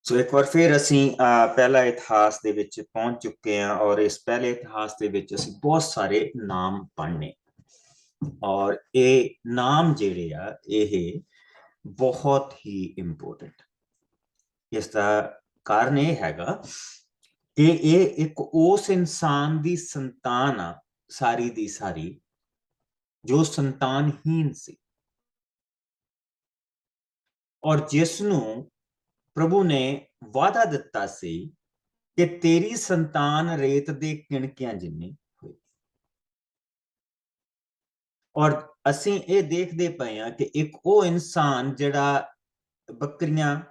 ਸੋ ਇੱਕ ਵਾਰ ਫਿਰ ਅਸੀਂ ਪਹਿਲਾ ਇਤਿਹਾਸ ਦੇ ਵਿੱਚ ਪਹੁੰਚ ਚੁੱਕੇ ਹਾਂ ਔਰ ਇਸ ਪਹਿਲੇ ਇਤਿਹਾਸ ਦੇ ਵਿੱਚ ਅਸੀਂ ਬਹੁਤ ਸਾਰੇ ਨਾਮ ਪੜ੍ਹਨੇ ਔਰ ਇਹ ਨਾਮ ਜਿਹੜੇ ਆ ਇਹ ਬਹੁਤ ਹੀ ਇੰਪੋਰਟੈਂਟ। ਇਸ ਦਾ ਕਾਰਨ ਇਹ ਹੈਗਾ ਕਿ ਇਹ ਇੱਕ ਉਸ ਇਨਸਾਨ ਦੀ ਸੰਤਾਨ ਆ ਸਾਰੀ ਦੀ ਸਾਰੀ ਜੋ ਸੰਤਾਨਹੀਨ ਸੀ ਔਰ ਜਿਸ ਨੂੰ ਪ੍ਰਭੂ ਨੇ ਵਾਅਦਾ ਦਿੱਤਾ ਸੀ ਕਿ ਤੇਰੀ ਸੰਤਾਨ ਰੇਤ ਦੇ ਕਿਣਕਿਆਂ ਜਿੰਨੀ ਹੋਈ। ਔਰ ਅਸੀਂ ਇਹ ਦੇਖਦੇ ਪਏ ਹਾਂ ਕਿ ਇੱਕ ਉਹ ਇਨਸਾਨ ਜਿਹੜਾ ਬੱਕਰੀਆਂ,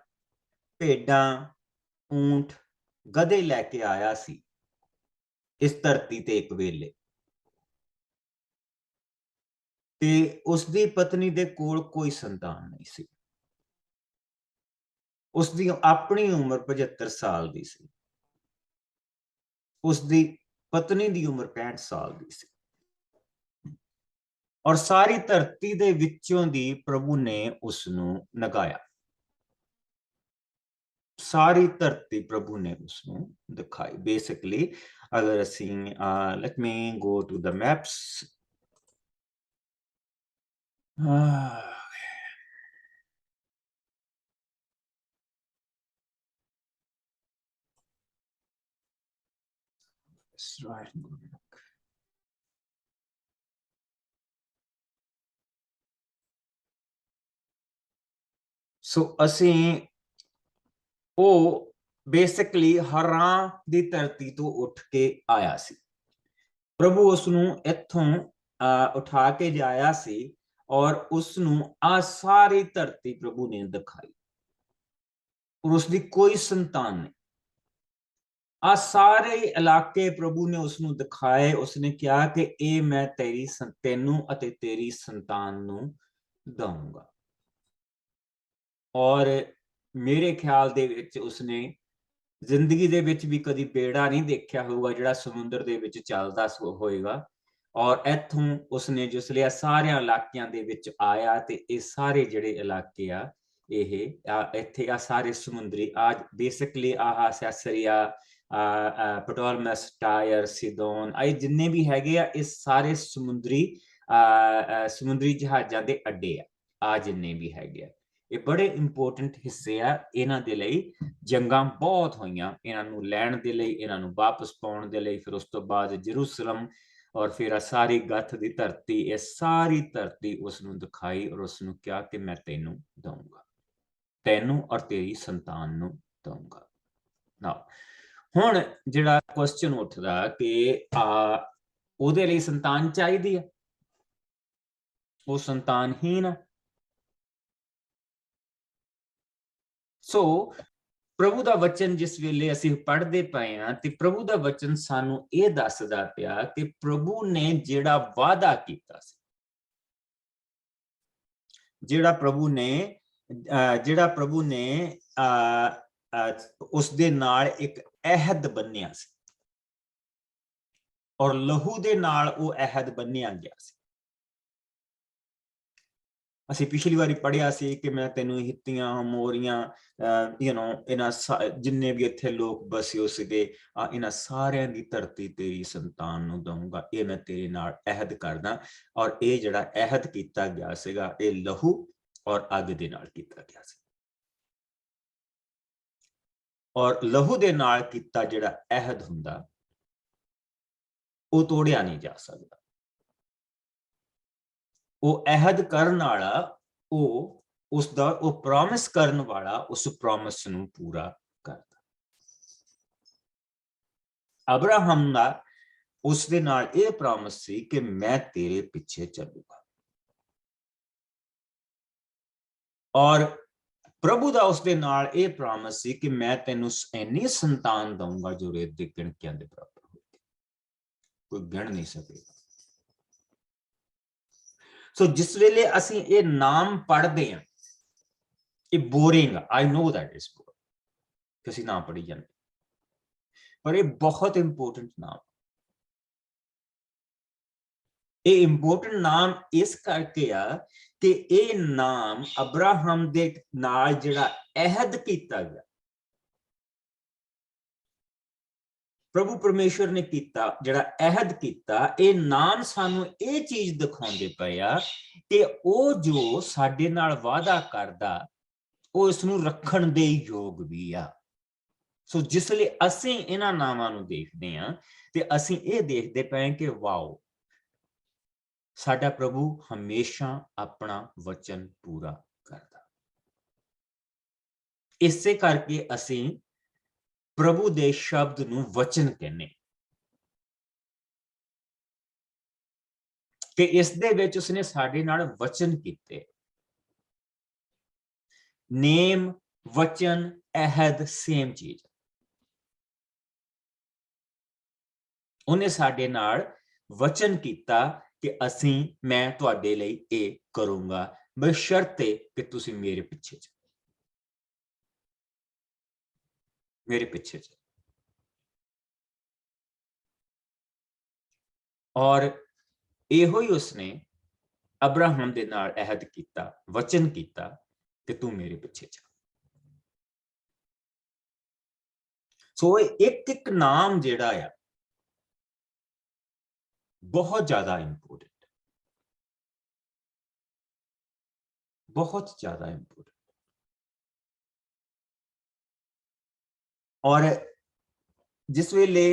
ਭੇਡਾਂ, ਊਂਠ, ਗਧੇ ਲੈ ਕੇ ਆਇਆ ਸੀ ਇਸ ਧਰਤੀ ਤੇ ਇੱਕ ਵੇਲੇ, ਤੇ ਉਸ ਦੀ ਪਤਨੀ ਦੇ ਕੋਲ ਕੋਈ ਸੰਤਾਨ ਨਹੀਂ ਸੀ। ਉਸ ਦੀ ਆਪਣੀ ਉਮਰ 75 ਸਾਲ ਦੀ ਸੀ, ਉਸ ਦੀ ਪਤਨੀ ਦੀ ਉਮਰ 65 ਸਾਲ ਦੀ ਸੀ ਔਰ ਸਾਰੀ ਧਰਤੀ ਦੇ ਵਿੱਚੋਂ ਦੀ ਪ੍ਰਭੂ ਨੇ ਉਸ ਨੂੰ ਨਗਾਇਆ। ਸਾਰੀ ਧਰਤੀ ਪ੍ਰਭੂ ਨੇ ਉਸ ਨੂੰ ਦਿਖਾਈ। ਬੇਸਿਕਲੀ ਅਗਰ ਅਸੀਂ let me go to the maps. So ਅਸੀਂ ਉਹ ਬੇਸਿਕਲੀ ਹਰਾਂ ਦੀ ਧਰਤੀ ਤੋਂ ਉੱਠ ਕੇ ਆਇਆ ਸੀ। ਪ੍ਰਭੂ ਉਸ ਨੂੰ ਇੱਥੋਂ ਉਠਾ ਕੇ ਜਾਇਆ ਸੀ ਔਰ ਉਸ ਨੂੰ ਆ ਸਾਰੀ ਧਰਤੀ ਪ੍ਰਭੂ ਨੇ ਦਿਖਾਈ ਔਰ ਉਸ ਦੀ ਕੋਈ ਸੰਤਾਨ ਨਹੀਂ। ਆ ਸਾਰੇ ਇਲਾਕੇ ਪ੍ਰਭੂ ਨੇ ਉਸ ਨੂੰ ਦਿਖਾਏ। ਉਸਨੇ ਕਿਹਾ ਕਿ ਇਹ ਮੈਂ ਤੈਨੂੰ ਅਤੇ ਤੇਰੀ ਸੰਤਾਨ ਨੂੰ ਦਊਂਗਾ। ਔਰ ਮੇਰੇ ਖਿਆਲ ਦੇ ਵਿੱਚ ਉਸਨੇ ਜ਼ਿੰਦਗੀ ਦੇ ਵਿੱਚ ਵੀ ਕਦੀ ਬੇੜਾ ਨਹੀਂ ਦੇਖਿਆ ਹੋਊਗਾ ਜਿਹੜਾ ਸਮੁੰਦਰ ਦੇ ਵਿੱਚ ਚੱਲਦਾ ਹੋਏਗਾ। ਔਰ ਇੱਥੋਂ ਉਸਨੇ ਜਿਸ ਲਈ ਸਾਰਿਆਂ ਇਲਾਕਿਆਂ ਦੇ ਵਿੱਚ ਆਇਆ ਤੇ ਇਹ ਸਾਰੇ ਜਿਹੜੇ ਇਲਾਕੇ ਆ ਇਹ ਇੱਥੇ ਆ ਸਾਰੇ ਸਮੁੰਦਰੀ ਬੇਸਿਕਲੀ ਸੈਸਰੀਆ, ਪਟੋਲਮਸ, ਟਾਇਰ, ਸਿਦੋਨ, ਇਹ ਜਿੰਨੇ ਵੀ ਹੈਗੇ ਆ ਇਹ ਸਾਰੇ ਸਮੁੰਦਰੀ ਜਹਾਜ਼ਾਂ ਦੇ ਅੱਡੇ ਆ ਜਿੰਨੇ ਵੀ ਹੈਗੇ ਆ। ਇਹ ਬੜੇ ਇੰਪੋਰਟੈਂਟ ਹਿੱਸੇ ਆ। ਇਹਨਾਂ ਦੇ ਲਈ ਜੰਗਾਂ ਬਹੁਤ ਹੋਈਆਂ, ਇਹਨਾਂ ਨੂੰ ਲੈਣ ਦੇ ਲਈ, ਇਹਨਾਂ ਨੂੰ ਵਾਪਸ ਪਾਉਣ ਦੇ ਲਈ। ਫਿਰ ਉਸ ਤੋਂ ਬਾਅਦ ਜਰੂਸਲਮ ਔਰ ਫਿਰ ਸਾਰੀ ਗੱਥ ਦੀ ਧਰਤੀ, ਇਹ ਸਾਰੀ ਧਰਤੀ ਉਸ ਨੂੰ ਦਿਖਾਈ ਔਰ ਉਸ ਨੂੰ ਕਿਹਾ ਕਿ ਮੈਂ ਤੈਨੂੰ ਦਊਂਗਾ, ਤੈਨੂੰ ਔਰ ਤੇਰੀ ਸੰਤਾਨ ਨੂੰ ਦਊਂਗਾ। ਨਾ ਹੁਣ ਜਿਹੜਾ ਕੁਐਸਚਨ ਉੱਠਦਾ ਕਿ ਉਹਦੇ ਲਈ ਸੰਤਾਨ ਚਾਹੀਦੀ ਹੈ, ਉਹ ਸੰਤਾਨਹੀਨ ਹੈ। ਸੋ ਪ੍ਰਭੂ ਦਾ ਵਚਨ ਜਿਸ ਵੇਲੇ ਅਸੀਂ ਪੜ੍ਹਦੇ ਪਏ ਹਾਂ ਤੇ ਪ੍ਰਭੂ ਦਾ ਵਚਨ ਸਾਨੂੰ ਇਹ ਦੱਸਦਾ ਪਿਆ ਕਿ ਪ੍ਰਭੂ ਨੇ ਜਿਹੜਾ ਵਾਅਦਾ ਕੀਤਾ ਸੀ, ਜਿਹੜਾ ਪ੍ਰਭੂ ਨੇ ਉਸ ਦੇ ਨਾਲ ਇੱਕ ਅਹਿਦ ਬੰਨਿਆ ਸੀ ਔਰ ਲਹੂ ਦੇ ਨਾਲ ਉਹ ਅਹਿਦ ਬੰਨਿਆ ਗਿਆ ਸੀ। ਅਸੀਂ ਪਿਛਲੀ ਵਾਰੀ ਪੜ੍ਹਿਆ ਸੀ ਕਿ ਮੈਂ ਤੈਨੂੰ ਹਿੱਤੀਆਂ, ਹਮੋਰੀਆਂ, ਇਹਨਾਂ ਜਿੰਨੇ ਵੀ ਇੱਥੇ ਲੋਕ ਬਸੇ ਸੀਗੇ, ਇਹਨਾਂ ਸਾਰਿਆਂ ਦੀ ਧਰਤੀ ਤੇਰੀ ਸੰਤਾਨ ਨੂੰ ਦਊਂਗਾ। ਇਹ ਮੈਂ ਤੇਰੇ ਨਾਲ ਅਹਿਦ ਕਰਦਾ। ਔਰ ਇਹ ਜਿਹੜਾ ਅਹਿਦ ਕੀਤਾ ਗਿਆ ਸੀਗਾ ਇਹ ਲਹੂ ਔਰ ਅੱਗ ਦੇ ਨਾਲ ਕੀਤਾ ਗਿਆ ਸੀ। ਔਰ ਲਹੂ ਦੇ ਨਾਲ ਕੀਤਾ ਜਿਹੜਾ ਅਹਿਦ ਹੁੰਦਾ ਉਹ ਤੋੜਿਆ ਨਹੀਂ ਜਾ ਸਕਦਾ। ਉਹ ਅਹਿਦ ਕਰਨ ਵਾਲਾ, ਉਹ ਪ੍ਰੋਮਿਸ ਕਰਨ ਵਾਲਾ ਉਸ ਪ੍ਰੋਮਿਸ ਨੂੰ ਪੂਰਾ ਕਰਦਾ। ਅਬਰਾਹਮ ਦਾ ਉਸ ਦੇ ਨਾਲ ਇਹ ਪ੍ਰੋਮਿਸ ਸੀ ਕਿ ਮੈਂ ਤੇਰੇ ਪਿੱਛੇ ਚੱਲੂਗਾ। ਔਰ ਪ੍ਰਭੂ ਦਾ ਉਸ ਦੇ ਨਾਲ ਇਹ ਪ੍ਰੋਮਿਸ ਸੀ ਕਿ ਮੈਂ ਤੈਨੂੰ ਇੰਨੀ ਸੰਤਾਨ ਦਊਂਗਾ ਜੋ ਰੇਤ ਦੇ ਕਿਣਕਿਆਂ ਦੇ ਬਰਾਬਰ ਹੋਵੇਗੀ, ਕੋਈ ਗਿਣ ਨਹੀਂ ਸਕੇਗਾ। ਸੋ ਜਿਸ ਵੇਲੇ ਅਸੀਂ ਇਹ ਨਾਮ ਪੜ੍ਹਦੇ ਹਾਂ, ਇਹ boring, I no that is boring ਕਿ ਅਸੀਂ ਨਾਮ ਪੜ੍ਹੀ ਜਾਂਦੇ, ਪਰ ਇਹ ਬਹੁਤ ਇੰਪੋਰਟੈਂਟ ਨਾਮ। ਇਹ ਇੰਪੋਰਟੈਂਟ ਨਾਮ ਇਸ ਕਰਕੇ ਆ ਕਿ ਇਹ ਨਾਮ ਅਬਰਾਹਮ ਦੇ ਨਾਲ ਜਿਹੜਾ ਅਹਿਦ ਕੀਤਾ ਗਿਆ प्रभु परमेश्वर ने कीता जिहड़ा अहद कीता, ये नाम सानू ये चीज दिखाउंदे पए आ कि ओ जो साडे नाल वादा करदा ਉਹ ਇਸ ਨੂੰ ਰੱਖਣ ਦੇ ਯੋਗ ਵੀ ਆ। ਸੋ ਜਿਸ ਲਈ ਅਸੀਂ ਇਹਨਾਂ ਨਾਵਾਂ ਨੂੰ ਦੇਖਦੇ ਹਾਂ ਤੇ ਅਸੀਂ ਇਹ ਦੇਖਦੇ ਪਏ ਕਿ ਵਾਓ, ਸਾਡਾ ਪ੍ਰਭੂ ਹਮੇਸ਼ਾ ਆਪਣਾ ਵਚਨ ਪੂਰਾ ਕਰਦਾ। ਇਸੇ ਕਰਕੇ ਅਸੀਂ ਪ੍ਰਭੂ ਦੇ ਸ਼ਬਦ ਨੂੰ ਵਚਨ ਕਹਿੰਦੇ ਕਿ ਇਸ ਦੇ ਵਿੱਚ ਉਸਨੇ ਸਾਡੇ ਨਾਲ ਵਚਨ ਕੀਤੇ। नेम, वचन, अहद सेम चीज। उन्हें साडे नाल वचन कीता कि असीं मैं तुहाडे लई ये करूंगा, बशर्ते कि तुसीं मेरे पिछे चलो, मेरे पिछे चलो। और इहो ही उसने अब्राहम दे नाल अहद कीता, वचन कीता कि तू मेरे पिछे चल। सो एक एक नाम जेड़ा आ बहुत ज्यादा इंपोर्टेंट, बहुत ज्यादा इंपोर्टेंट। और जिस वेले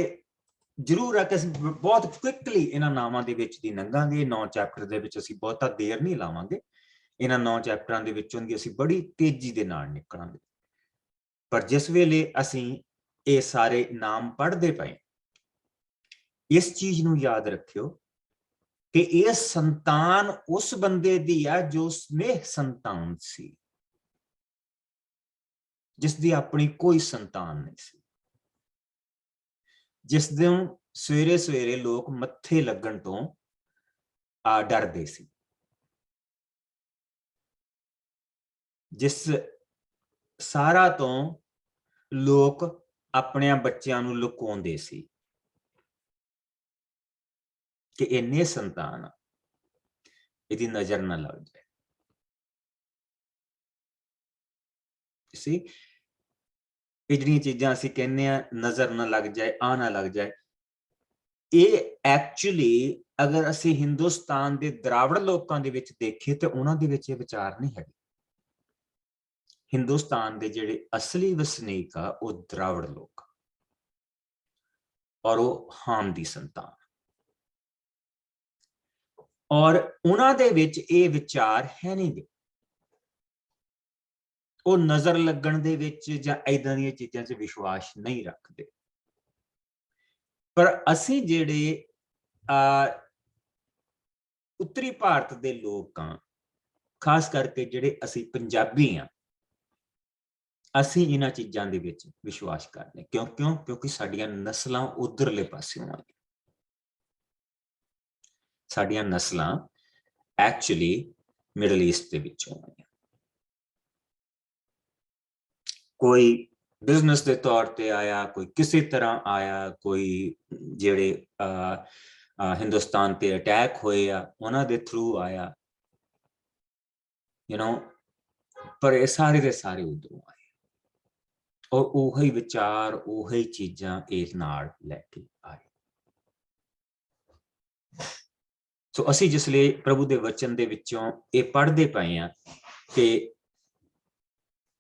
जरूर है कि बहुत क्विकली इन्हां नामां दे विच दी लंघांगे। 9 चैप्टर दे विच असीं बहुता देर नहीं लावांगे। इन्हां 9 चैप्टरां दे विचों दी असीं बड़ी तेजी दे नाल निकलांगे। पर जिस वेले असीं ये सारे नाम पढ़दे पए, इस चीज नूं याद रखियो कि यह संतान उस बंदे दी है जो स्नेह संतान सी, जिसदी अपनी कोई संतान नहीं सी, जिस दिन सवेरे सवेरे लोग मत्थे लगन तो डरदे सी, जिस सारा तो लोग अपने बच्चों नूं लुकाउंदे सी कि इन्ने संतान इहदी नजर ना लग जाए। सी ये जिहड़ियां चीजां असीं कहने आ नजर ना लग जाए, आ ना लग जाए, ये एक्चुअली अगर असीं हिंदुस्तान दे द्रावड़ लोकां दे विच देखीए ते उहनां दे विच ये विचार नहीं है। हिंदुस्तान दे जिहड़े असली वसनीक आ वो द्रावड़ लोक और वो हाम दी संतान, और उहनां दे विच ये विचार है नहीं गे। वो नजर लगन दे विच जां इदां दीयां चीजां च विश्वास नहीं रखते। पर असीं जिहड़े उत्तरी भारत दे लोक हां, खास करके जिहड़े असीं पंजाबी हां, असीं इन्हां चीजां दे विच विश्वास करदे। क्यों क्यों क्योंकि साडीआं नस्लां उधरले पासियों आईआं। साडीआं नस्लां एक्चुअली मिडल ईस्ट दे विचों आईआं। कोई बिजनेस के तौर पर आया, कोई किसी तरह आया, कोई जेड़े हिंदुस्तान ते अटैक होए उन्हां दे थ्रू आया, यू नो। पर ये सारे दे सारे उधरों आए और उही विचार, उही चीजां इस नाल लैके आए। सो असी जिसले प्रभु दे वचन दे विचों ये पढ़दे पए आ कि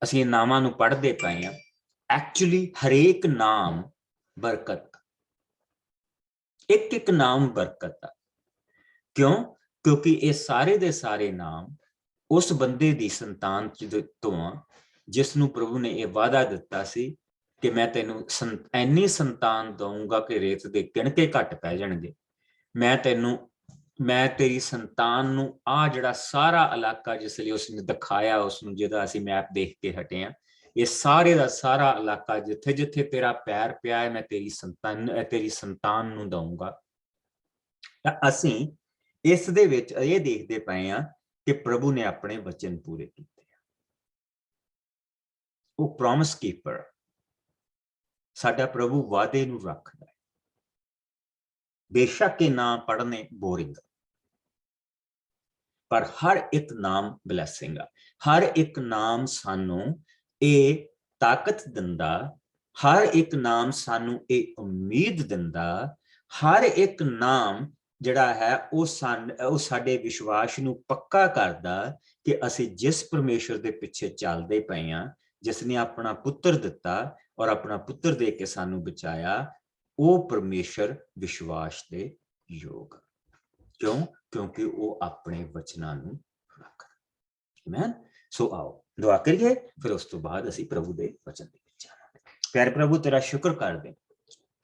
असीं नामां नूं पढ़दे पए आ, एक्चुअली हरेक नाम बरकत, एक एक नाम बरकत आ। क्यों? क्योंकि ये सारे दे सारे नाम उस बंदे दी संतान तो आ जिसनूं प्रभु ने यह वादा दिता सी कि मैं तेनूं इन्नी संतान दूंगा कि रेत दे किणके घट पै जाणगे। मैं तेरी संतान नूं आ जिहड़ा सारा इलाका जिसलिए उसने दिखाया, उसनूं जिहदा असीं मैप देख के हटे आ, ये सारे दा सारा इलाका जिथे जिथे तेरा पैर पिया है मैं तेरी संतान नूं दूंगा। असीं इस दे विच ये देखदे पए आ कि प्रभु ने अपने वचन पूरे कीते। वो प्रॉमिस कीपर, साडा प्रभु वादे नूं रखदा है। बेशक ये नाम पढ़ने बोरिंग, पर हर एक नाम ब्लैसिंग आ। हर एक नाम सानू ये ताकत दिंदा, हर एक नाम सानू ये उम्मीद दिंदा, हर एक नाम जिहड़ा है वो साडे विश्वास नू पक्का करदा कि असी जिस परमेश्वर दे पिछे चलदे पए हां, जिसने अपना पुत्र दिता और अपना पुत्र दे के सानू बचाया, वो परमेश्वर विश्वास दे योग। क्यों? क्योंकि वो अपने वचनां नू रखदा। आमीन। सो आओ दुआ करिए, फिर उस तो बाद असी प्रभु दे वचन दे विच जावांगे। प्यारे प्रभु, तेरा शुक्र करदे,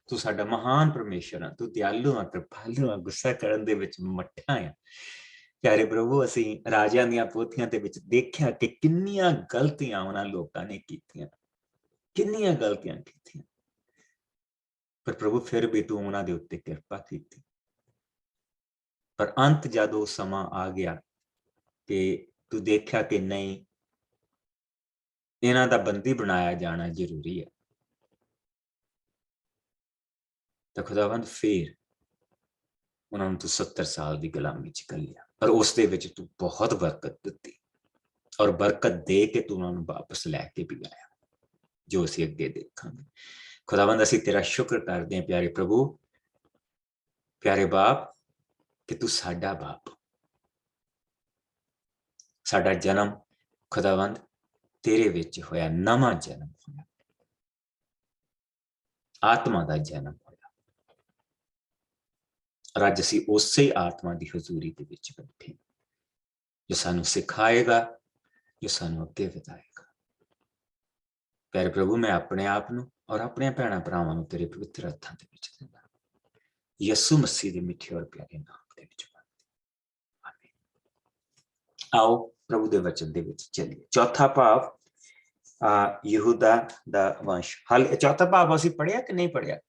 तू साडा महान परमेश्वर है, तू दयालु है, कृपालु है, गुस्सा करन दे विच मट्ठा है। प्यारे प्रभु, असी राजियां दीयां पोथियां दे विच देखिया कि किन्नियां गलतियां उन्हां लोकां ने कीतियां, किन्नियां गलतियां कीतियां, पर प्रभु फिर भी तू उन्हां दे उत्ते किरपा कीती। पर अंत जदों समा आ गया कि तू देखा कि नहीं, इन्हां दा बंदी बनाया जाना जरूरी है, तो खुदावंद फिर उन्हां नूं तू 70 साल दी गुलामी च घल्लिया, पर उस दे विच तू बहुत बरकत दित्ती और बरकत दे के तू उन्हां नूं वापस लैके भी आया, जो असी अगे देखांगे। खुदावंद, असी तेरा शुक्र करदे हां प्यारे प्रभु, प्यारे बाप, कि तू साडा बाप, साडा जन्म खुदावंद तेरे विच होया, नवां जन्म होया, आत्मा दा जन्म होया, और अज असी उसे आत्मा दी हजूरी दे विच बैठे, जो सानू सिखाएगा, जो सानू अगे वधाएगा। प्यारे प्रभु, मैं अपने आप नू और अपने भैणां भरावां नू तेरे पवित्र हत्थां दे विच दिंदा, यसू मसीह दे मिठे और प्यारे नाम दे विच। आमीन। आओ प्रभु दे वचन दे विच चलिए। चौथा भाव, यहूदा दा वंश। हाल चौथा भाव असी पढ़िया कि नहीं पढ़िया?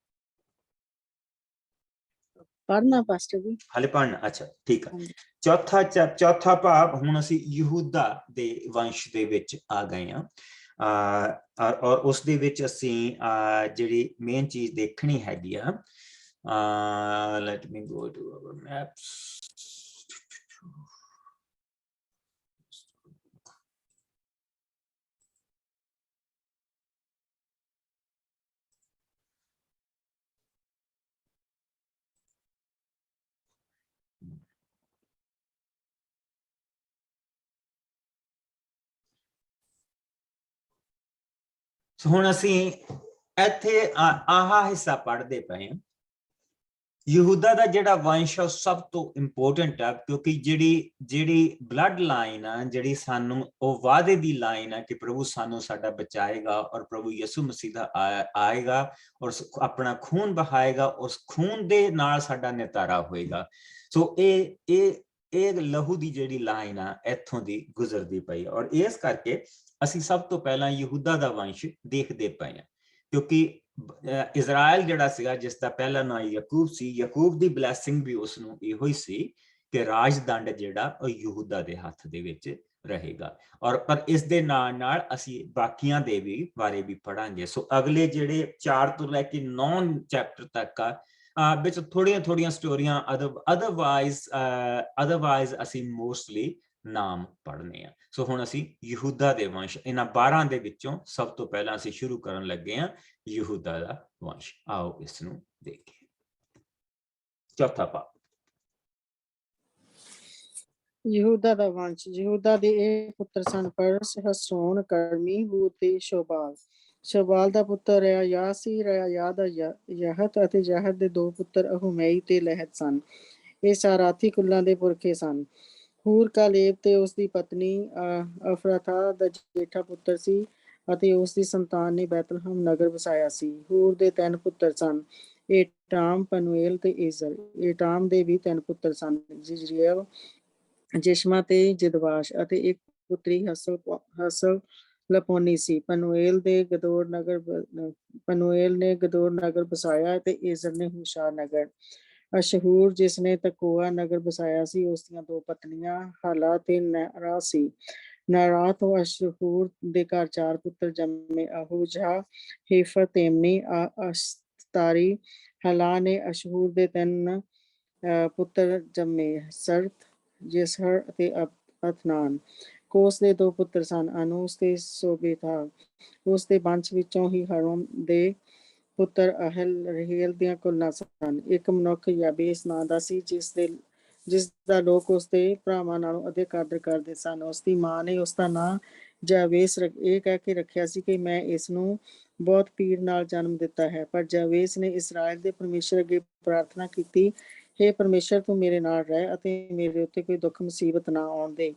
पढ़ना पास्टर जी, हाले पढ़ना, अच्छा ठीक है। चौथा भाव हुण असी यहूदा दे वंश दे विच आ गए हां, और उस दे विच असी जिहड़ी मेन चीज देखनी हैगी आ, let me go to our maps. ਹੁਣ ਅਸੀਂ ਇੱਥੇ ਆਹ ਹਿੱਸਾ ਪੜ੍ਹਦੇ ਪਏ ਹਾਂ। ਯਹੂਦਾ ਦਾ ਜਿਹੜਾ ਵੰਸ਼ ਆ ਸਭ ਤੋਂ ਇੰਪੋਰਟੈਂਟ ਆ, ਕਿਉਂਕਿ ਜਿਹੜੀ ਬਲੱਡ ਲਾਈਨ ਆ, ਜਿਹੜੀ ਸਾਨੂੰ ਉਹ ਵਾਅਦੇ ਦੀ ਲਾਈਨ ਆ ਕਿ ਪ੍ਰਭੂ ਸਾਨੂੰ ਸਾਡਾ ਬਚਾਏਗਾ ਔਰ ਪ੍ਰਭੂ ਯਿਸੂ ਮਸੀਹ ਦਾ ਆਏਗਾ ਔਰ ਆਪਣਾ ਖੂਨ ਬਹਾਏਗਾ, ਉਸ ਖੂਨ ਦੇ ਨਾਲ ਸਾਡਾ ਨਿਤਾਰਾ ਹੋਏਗਾ। ਸੋ ਇਹ ਲਹੂ ਦੀ ਜਿਹੜੀ ਲਾਈਨ ਆ ਇੱਥੋਂ ਦੀ ਗੁਜ਼ਰਦੀ ਪਈ, ਔਰ ਇਸ ਕਰਕੇ ਅਸੀਂ ਸਭ ਤੋਂ ਪਹਿਲਾਂ ਯਹੂਦਾ ਦਾ ਵੰਸ਼ ਦੇਖਦੇ ਪਏ ਹਾਂ, ਕਿਉਂਕਿ ਇਜ਼ਰਾਈਲ ਜਿਹੜਾ ਸੀਗਾ, ਜਿਸ ਦਾ ਪਹਿਲਾ ਨਾਂ ਯਾਕੂਬ ਸੀ, ਯਾਕੂਬ ਦੀ ਬਲੈਸਿੰਗ ਵੀ ਉਸ ਨੂੰ ਇਹੋ ਹੀ ਸੀ ਕਿ ਰਾਜਦੰਡ ਜਿਹੜਾ ਉਹ ਯਹੂਦਾ ਦੇ ਹੱਥ ਦੇ ਵਿੱਚ ਰਹੇਗਾ। ਔਰ ਪਰ ਇਸ ਦੇ ਨਾਲ ਨਾਲ ਅਸੀਂ ਬਾਕੀਆਂ ਦੇ ਵੀ ਬਾਰੇ ਵੀ ਪੜਾਂਗੇ। ਸੋ ਅਗਲੇ ਜਿਹੜੇ 4 ਤੋਂ ਲੈ ਕੇ 9 ਚੈਪਟਰ ਤੱਕ ਆ ਵਿੱਚ ਥੋੜੀਆਂ ਸਟੋਰੀਆਂ ਅਦਰਵਾਈਜ਼ ਅਸੀਂ ਮੋਸਟਲੀ ਨਾਮ ਪੜ੍ਹਨੇ ਆ। ਸੋ ਹੁਣ ਅਸੀਂ ਯਹੂਦਾ ਦੇ ਵੰਸ਼, ਇਹਨਾਂ 12 ਦੇ ਵਿੱਚੋਂ ਸਭ ਤੋਂ ਪਹਿਲਾਂ ਅਸੀਂ ਸ਼ੁਰੂ ਕਰਨ ਲੱਗੇ ਹਾਂ ਯਹੂਦਾ ਦਾ ਵੰਸ਼। ਆਓ ਇਸ ਨੂੰ ਦੇਖੀਏ। ਚੌਥਾ ਭਾਗ, ਯਹੂਦਾ ਦਾ ਵੰਸ਼। ਯਹੂਦਾ ਦੇ ਇਹ ਪੁੱਤਰ ਸਨ, ਪਰਸ, ਹਸਰੋਨ, ਕਰਮੀ, ਹੂਰ ਤੇ ਸ਼ੋਬਾਲ। ਸ਼ੋਬਾਲ ਦਾ ਪੁੱਤਰ ਰਿਆ ਸੀ, ਰਿਆ ਦਾ ਯਹਤ, ਅਤੇ ਯਹਤ ਦੇ 2 ਪੁੱਤਰ ਅਹੁਮਈ ਤੇ ਲਹਿਤ ਸਨ। ਇਹ ਸਾਰਾਥੀ ਕੁੱਲਾਂ ਦੇ ਪੁਰਖੇ ਸਨ। ਹੂਰ ਕਾਲੇਬ ਤੇ ਉਸ ਦੀ ਪਤਨੀ ਅਫਰਾਥਾ ਦਾ ਜੇਠਾ ਪੁੱਤਰ ਸੀ, ਅਤੇ ਉਸ ਦੀ ਸੰਤਾਨ ਨੇ ਬੈਤਲਹਮ ਨਗਰ ਵਸਾਇਆ ਸੀ। ਹੂਰ ਦੇ 3 ਪੁੱਤਰ ਸਨ, ਏਟਾਮ, ਪਨੂਏਲ ਤੇ ਏਜ਼ਰ। ਏਟਾਮ ਦੇ ਵੀ 3 ਪੁੱਤਰ ਸਨ, ਜਿਜਰੀਏਲ, ਜਿਸ਼ਮਾ ਤੇ ਜਿਦਵਾਸ਼, ਅਤੇ ਇੱਕ ਪੁੱਤਰੀ ਹਸਲ ਲਪੋਨੀ ਸੀ। ਪਨੂਏਲ ਨੇ ਗਦੋਰ ਨਗਰ ਬਸਾਇਆ ਤੇ ਏਜ਼ਰ ਨੇ ਹੁਸ਼ਾ ਨਗਰ। ਅਸ਼ਹੂਰ, ਜਿਸ ਨੇ ਤਕੋਆ ਨਗਰ ਬਸਾਇਆ ਸੀ, ਉਸ ਦੀਆਂ 2 ਪਤਨੀਆਂ ਹਾਲਾ ਤੇ ਨੈਰਾ ਸੀ। ਨੈਰਾ ਤੋਂ ਅਸ਼ਹੂਰ ਦੇ ਘਰ 4 ਪੁੱਤਰ ਜੰਮੇ, ਅਹੂਜਾ, ਹੇਫਰ, ਤੇਮਨੀ, ਅਸ਼ਤਾਰੀ। ਹਾਲਾ ਨੇ ਅਸ਼ਹੂਰ ਦੇ 3 ਪੁੱਤਰ ਜੰਮੇ, ਸਰਤ, ਜਿਸਹਰ ਅਤੇ ਅਥਨਾਨ। ਕੋਸ ਦੇ 2 ਪੁੱਤਰ ਸਨ, ਅਨੂਸ ਤੇ ਸੋਬੇਤਾਰ। ਉਸ ਦੇ ਵੰਸ਼ ਵਿੱਚੋਂ ਹੀ ਹਰਮ ਦੇ ਪੁੱਤਰ ਅਹਲ ਰਹੇਲ ਦੀਆਂ ਕੁਲਾਂ ਸਨ। ਇੱਕ ਮਨੁੱਖ ਯਾਬੇਸ ਨਾਂ ਦਾ ਸੀ, ਜਿਸ ਦਾ ਲੋਕ ਉਸਦੇ ਭਰਾਵਾਂ ਨਾਲੋਂ ਅਧਿਕ ਆਦਰ ਕਰਦੇ ਸਨ। ਉਸਦੀ ਮਾਂ ਨੇ ਉਸਦਾ ਨਾਂ ਜਾਵੇਸ ਇਹ ਕਹਿ ਕੇ ਰੱਖਿਆ ਸੀ ਕਿ ਮੈਂ ਇਸ ਨੂੰ ਬਹੁਤ ਪੀੜ ਨਾਲ ਜਨਮ ਦਿੱਤਾ ਹੈ। ਪਰ ਜਾਵੇਸ ਨੇ ਇਸਰਾਇਲ ਦੇ ਪਰਮੇਸ਼ਰ ਅੱਗੇ ਪ੍ਰਾਰਥਨਾ ਕੀਤੀ, ਹੇ ਪਰਮੇਸ਼ਰ, ਤੂੰ ਮੇਰੇ ਨਾਲ ਰਹਿ ਅਤੇ ਮੇਰੇ ਉੱਤੇ ਕੋਈ ਦੁੱਖ ਮੁਸੀਬਤ ਨਾ ਆਉਣ ਦੇ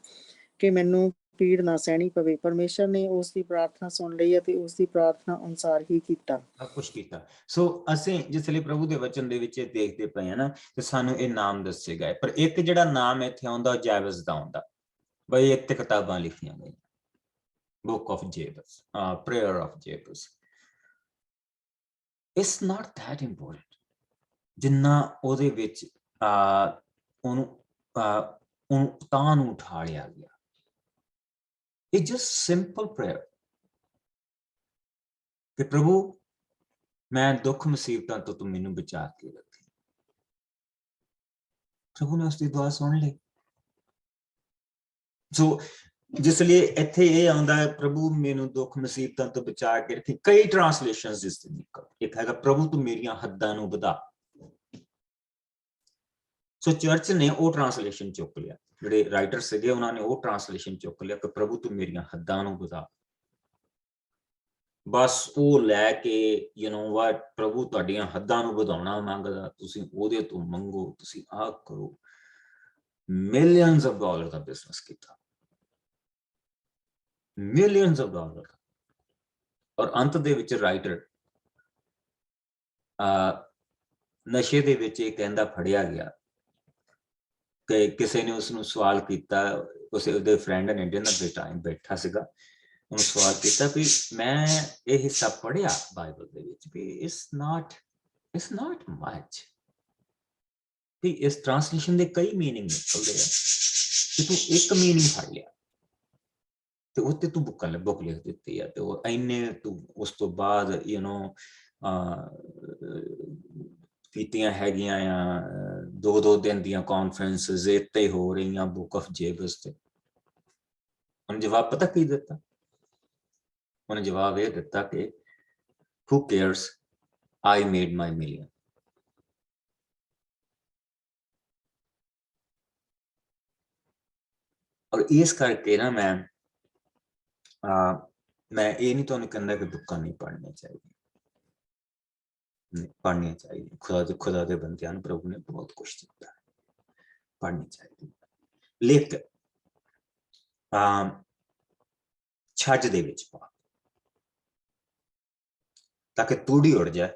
ਕਿ ਮੈਨੂੰ ਪੀੜ ਨਾ ਸਹਿਣੀ ਪਵੇ। ਪਰਮੇਸ਼ਰ ਨੇ ਉਸ ਦੀ ਪ੍ਰਾਰਥਨਾ ਸੁਣ ਲਈ ਅਤੇ ਉਸ ਦੀ ਪ੍ਰਾਰਥਨਾ ਅਨੁਸਾਰ ਹੀ ਕੀਤਾ। ਕੁਛ ਕੀਤਾ। ਸੋ ਅਸੀਂ ਜਿਸ ਲਈ ਪ੍ਰਭੂ ਦੇ ਵਚਨ ਦੇ ਵਿੱਚ ਦੇਖਦੇ ਪਏ ਆ ਨਾ, ਤੇ ਸਾਨੂੰ ਇਹ ਨਾਮ ਦੱਸੇ ਗਏ, ਪਰ ਇੱਕ ਜਿਹੜਾ ਨਾਮ ਇੱਥੇ ਆਉਂਦਾ ਉਹ ਜਾਬਜ਼ ਦਾ ਆਉਂਦਾ। ਬਈ ਇੱਥੇ ਕਿਤਾਬਾਂ ਲਿਖੀਆਂ ਗਈਆਂ, book of Jabez, prayer of Jabez. It's not that important ਜਿੰਨਾ ਉਹਦੇ ਵਿੱਚ ਉਹਨੂੰ ਤਾਂ ਨੂੰ ਉਠਾ ਲਿਆ ਗਿਆ। ਇਟ ਜਸਟ ਸਿੰਪਲ ਪ੍ਰੇਅਰ ਕਿ ਪ੍ਰਭੂ ਮੈਂ ਦੁੱਖ ਮੁਸੀਬਤਾਂ ਤੋਂ ਤੂੰ ਮੈਨੂੰ ਬਚਾ ਕੇ ਰੱਖੀ। ਪ੍ਰਭੂ ਨੇ ਉਸਦੀ ਦੁਆ ਸੁਣ ਲਈ। ਸੋ ਜਿਸ ਲਈ ਇੱਥੇ ਇਹ ਆਉਂਦਾ ਹੈ, ਪ੍ਰਭੂ ਮੈਨੂੰ ਦੁੱਖ ਮੁਸੀਬਤਾਂ ਤੋਂ ਬਚਾ ਕੇ ਰੱਖੀ। ਕਈ ਟ੍ਰਾਂਸਲੇਸ਼ਨਸ ਇਸ ਤੇ ਨਿਕਲ, ਇੱਕ ਹੈਗਾ ਪ੍ਰਭੂ ਤੂੰ ਮੇਰੀਆਂ ਹੱਦਾਂ ਨੂੰ ਵਧਾ। ਸੋ ਚਰਚ ਨੇ ਉਹ ਟ੍ਰਾਂਸਲੇਸ਼ਨ ਚੁੱਕ ਲਿਆ, ਜਿਹੜੇ ਰਾਈਟਰ ਸੀਗੇ ਉਹਨਾਂ ਨੇ ਉਹ ਟ੍ਰਾਂਸਲੇਸ਼ਨ ਚੁੱਕ ਲਿਆ ਕਿ ਪ੍ਰਭੂ ਤੂੰ ਮੇਰੀਆਂ ਹੱਦਾਂ ਨੂੰ ਵਧਾ। ਬਸ ਉਹ ਲੈ ਕੇ ਵਾਟ, ਪ੍ਰਭੂ ਤੁਹਾਡੀਆਂ ਹੱਦਾਂ ਨੂੰ ਵਧਾਉਣਾ ਮੰਗਦਾ, ਤੁਸੀਂ ਉਹਦੇ ਤੋਂ ਮੰਗੋ, ਤੁਸੀਂ ਆਹ ਕਰੋ। Millions of dollar the business ਕੀਤਾ, ਮਿਲੀਅਨਸ ਆਫ ਡਾਲਰ। ਔਰ ਅੰਤ ਦੇ ਵਿੱਚ ਰਾਈਟਰ ਨਸ਼ੇ ਦੇ ਵਿੱਚ ਇਹ ਕਹਿੰਦਾ ਫੜਿਆ ਗਿਆ ਕਿ ਕਿਸੇ ਨੇ ਉਸਨੂੰ ਸਵਾਲ ਕੀਤਾ, ਉਹਦੇ ਫਰੈਂਡ ਨੇ ਡਿਨਰ ਦੇ ਟਾਈਮ ਬੈਠਾ ਸੀਗਾ, ਉਹਨੂੰ ਸਵਾਲ ਕੀਤਾ ਵੀ ਮੈਂ ਇਹ ਹਿੱਸਾ ਪੜ੍ਹਿਆ ਬਾਈਬਲ ਦੇ ਵਿੱਚ ਵੀ ਇਟਸ ਨਾਟ ਮਚ, ਵੀ ਇਸ ਟ੍ਰਾਂਸਲੇਸ਼ਨ ਦੇ ਕਈ ਮੀਨਿੰਗ ਨਿਕਲਦੇ ਆ ਕਿ ਤੂੰ ਇੱਕ ਮੀਨਿੰਗ ਫੜ ਲਿਆ ਤੇ ਉੱਤੇ ਤੂੰ ਬੁੱਕ ਲਿਖ ਦਿੱਤੀ ਆ, ਤੇ ਉਹ ਇੰਨੇ ਤੂੰ ਉਸ ਤੋਂ ਬਾਅਦ ਕੀਤੀਆਂ ਹੈਗੀਆਂ ਆ 2 ਦਿਨ ਦੀਆਂ ਕਾਨਫਰੰਸਿਸ ਇੱਥੇ ਹੋ ਰਹੀਆਂ ਬੁੱਕ ਆਫ ਜੇਬਸ ਤੇ। ਉਹਨੇ ਜਵਾਬ ਪਤਾ ਕੀ ਦਿੱਤਾ? ਉਹਨੇ ਜਵਾਬ ਇਹ ਦਿੱਤਾ ਕਿ who cares, I made my million। ਔਰ ਇਸ ਕਰਕੇ ਨਾ ਮੈਂ ਇਹ ਨਹੀਂ ਤੁਹਾਨੂੰ ਕਹਿੰਦਾ ਕਿ ਬੁੱਕਾਂ ਨਹੀਂ ਪੜ੍ਹਨੀਆਂ ਚਾਹੀਦੀਆਂ, ਪੜ੍ਹਨੀਆਂ ਚਾਹੀਦੀਆਂ। ਖੁਦਾ ਦੇ ਬੰਦਿਆਂ ਨੂੰ ਪ੍ਰਭੂ ਨੇ ਬਹੁਤ ਕੁਛ ਦਿੱਤਾ, ਪੜ੍ਹਨੀ ਚਾਹੀਦੀ। ਲੇਕਿਨ ਛੱਜ ਦੇ ਵਿੱਚ ਪਾ ਤਾਂ ਕਿ ਤੂੜੀ ਉੜ ਜਾਏ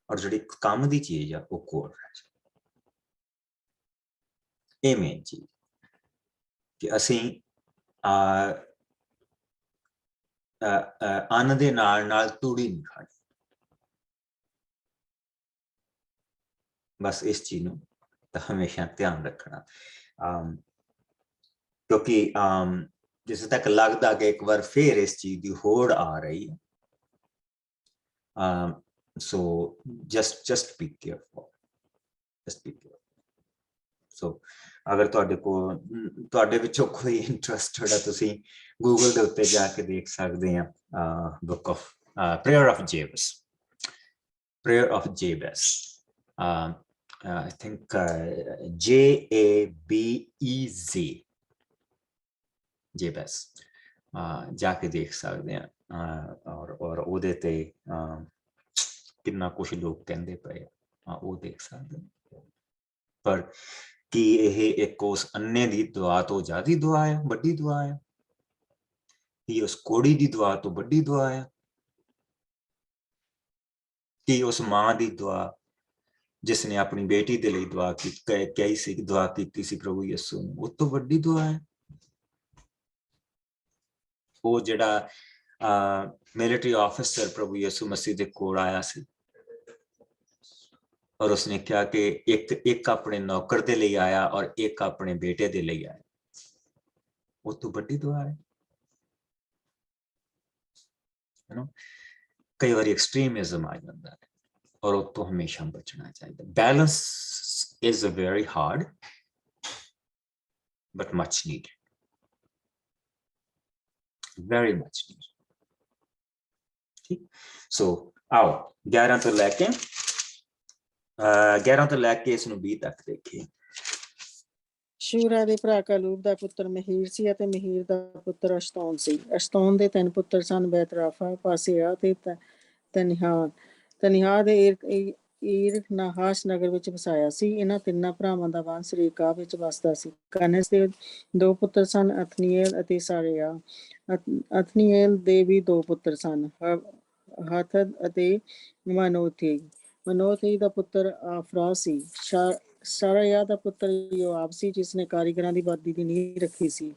ਔਰ ਜਿਹੜੀ ਕੰਮ ਦੀ ਚੀਜ਼ ਆ ਉਹ ਕੋਲ ਰਹਿ ਜਾਏ। ਇਹ ਮੇਨ ਚੀਜ਼ ਕਿ ਅਸੀਂ ਅੰਨ ਦੇ ਨਾਲ ਤੂੜੀ ਨਹੀਂ ਖਾਣੀ। ਬਸ ਇਸ ਚੀਜ਼ ਨੂੰ ਤਾਂ ਹਮੇਸ਼ਾ ਧਿਆਨ ਰੱਖਣਾ, ਕਿਉਂਕਿ ਜਿਸ ਤੱਕ ਲੱਗਦਾ ਕਿ ਇੱਕ ਵਾਰ ਫੇਰ ਇਸ ਚੀਜ਼ ਦੀ ਹੋੜ ਆ ਰਹੀ ਹੈ। ਸੋ just be careful, just be careful। ਸੋ ਅਗਰ ਤੁਹਾਡੇ ਵਿੱਚੋਂ ਕੋਈ ਇੰਟਰਸਟਡ ਹੈ, ਤੁਸੀਂ ਗੂਗਲ ਦੇ ਉੱਤੇ ਜਾ ਕੇ ਦੇਖ ਸਕਦੇ ਆ book of prayer of Jabez, prayer of Jabez, I think JABEZ, Jabez, ਜਾ ਕੇ ਦੇਖ ਸਕਦੇ ਆ। ਔਰ ਉਹਦੇ ਤੇ ਕਿੰਨਾ ਕੁਛ ਲੋਕ ਕਹਿੰਦੇ ਪਏ ਆ, ਉਹ ਦੇਖ ਸਕਦੇ ਆ। ਪਰ ਕੀ ਇਹ ਇੱਕ ਉਸ ਅੰਨੇ ਦੀ ਦੁਆ ਤੋਂ ਜ਼ਿਆਦੀ ਦੁਆ ਹੈ, ਵੱਡੀ ਦੁਆ ਹੈ? ਕੀ ਉਸ ਕੋੜੀ ਦੀ ਦੁਆ ਤੋਂ ਵੱਡੀ ਦੁਆ ਹੈ? ਕੀ ਉਸ ਮਾਂ ਦੀ ਦੁਆ ਜਿਸ ਨੇ ਆਪਣੀ ਬੇਟੀ ਦੇ ਲਈ ਦੁਆ ਕੀਤੀ ਸੀ ਪ੍ਰਭੂ ਯਿਸੂ ਨੂੰ, ਉਹ ਤੋਂ ਵੱਡੀ ਦੁਆ ਹੈ? ਉਹ ਜਿਹੜਾ ਮਿਲਟਰੀ ਆਫਿਸਰ ਪ੍ਰਭੂ ਯਿਸੂ ਮਸੀਹ ਦੇ ਕੋਲ ਆਇਆ ਸੀ ਔਰ ਉਸਨੇ ਕਿਹਾ ਕਿ ਇੱਕ ਆਪਣੇ ਨੌਕਰ ਦੇ ਲਈ ਆਇਆ ਔਰ ਇੱਕ ਆਪਣੇ ਬੇਟੇ ਦੇ ਲਈ ਆਇਆ, ਉਹ ਤੋਂ ਵੱਡੀ ਦੁਆ ਹੈ? ਕਈ ਵਾਰੀ ਐਕਸਟ੍ਰੀਮਿਜ਼ਮ ਆ ਜਾਂਦਾ ਹੈ ਔਰ ਉਹ ਤੋਂ ਹਮੇਸ਼ਾ ਬਚਣਾ ਚਾਹੀਦਾ। Balance is very hard, but much needed, very much needed. So आओ 11 ਤੋਂ ਲੈ ਕੇ 11 ਤੋਂ ਲੈ ਕੇ ਇਸ ਨੂੰ 20 ਤੱਕ ਦੇਖੀਏ। ਸ਼ੂਰਾ ਦੇ ਭਰਾ ਕਾਲੂਬ ਦਾ ਪੁੱਤਰ ਮਹੀਰ ਸੀ ਅਤੇ ਮਹੀਰ ਦਾ ਪੁੱਤਰ ਅਸ਼ਤੌਨ ਸੀ। ਅਸ਼ਤੌਨ ਦੇ 3 ਪੁੱਤਰ ਸਨ, ਬੈਤਰਾਫਾ, ਪਾਸੇਆ ਤੇ ਤਨਿਹਾਦ। ਤਨਿਹਾਦ ਈਰ ਨਾਹਾਸ਼ ਨਗਰ ਵਿੱਚ ਵਸਾਇਆ ਸੀ। ਇਹਨਾਂ ਤਿੰਨਾਂ ਭਰਾਵਾਂ ਦਾ ਵੰਸ਼ ਰੇਕਾ ਵਿੱਚ ਵਸਦਾ ਸੀ। ਕਨਸ ਦੇ 2 ਪੁੱਤਰ ਸਨ, ਅਥਨੀਏਲ ਅਤੇ ਸਾਰਿਆ। ਅਥਨੀਏਲ ਦੇ ਵੀ 2 ਪੁੱਤਰ ਸਨ, ਹਥਦ ਅਤੇ ਮਨੋਥੀ। ਮਨੋਥੀ ਦਾ ਪੁੱਤਰ ਆਫਰਾ ਸੀ। ਸਾਰਿਆ ਦਾ ਪੁੱਤਰ ਯੋਆਬ ਸੀ, ਜਿਸਨੇ ਕਾਰੀਗਰਾਂ ਦੀ ਵਾਦੀ ਦੀ ਨੀਂਹ ਰੱਖੀ ਸੀ,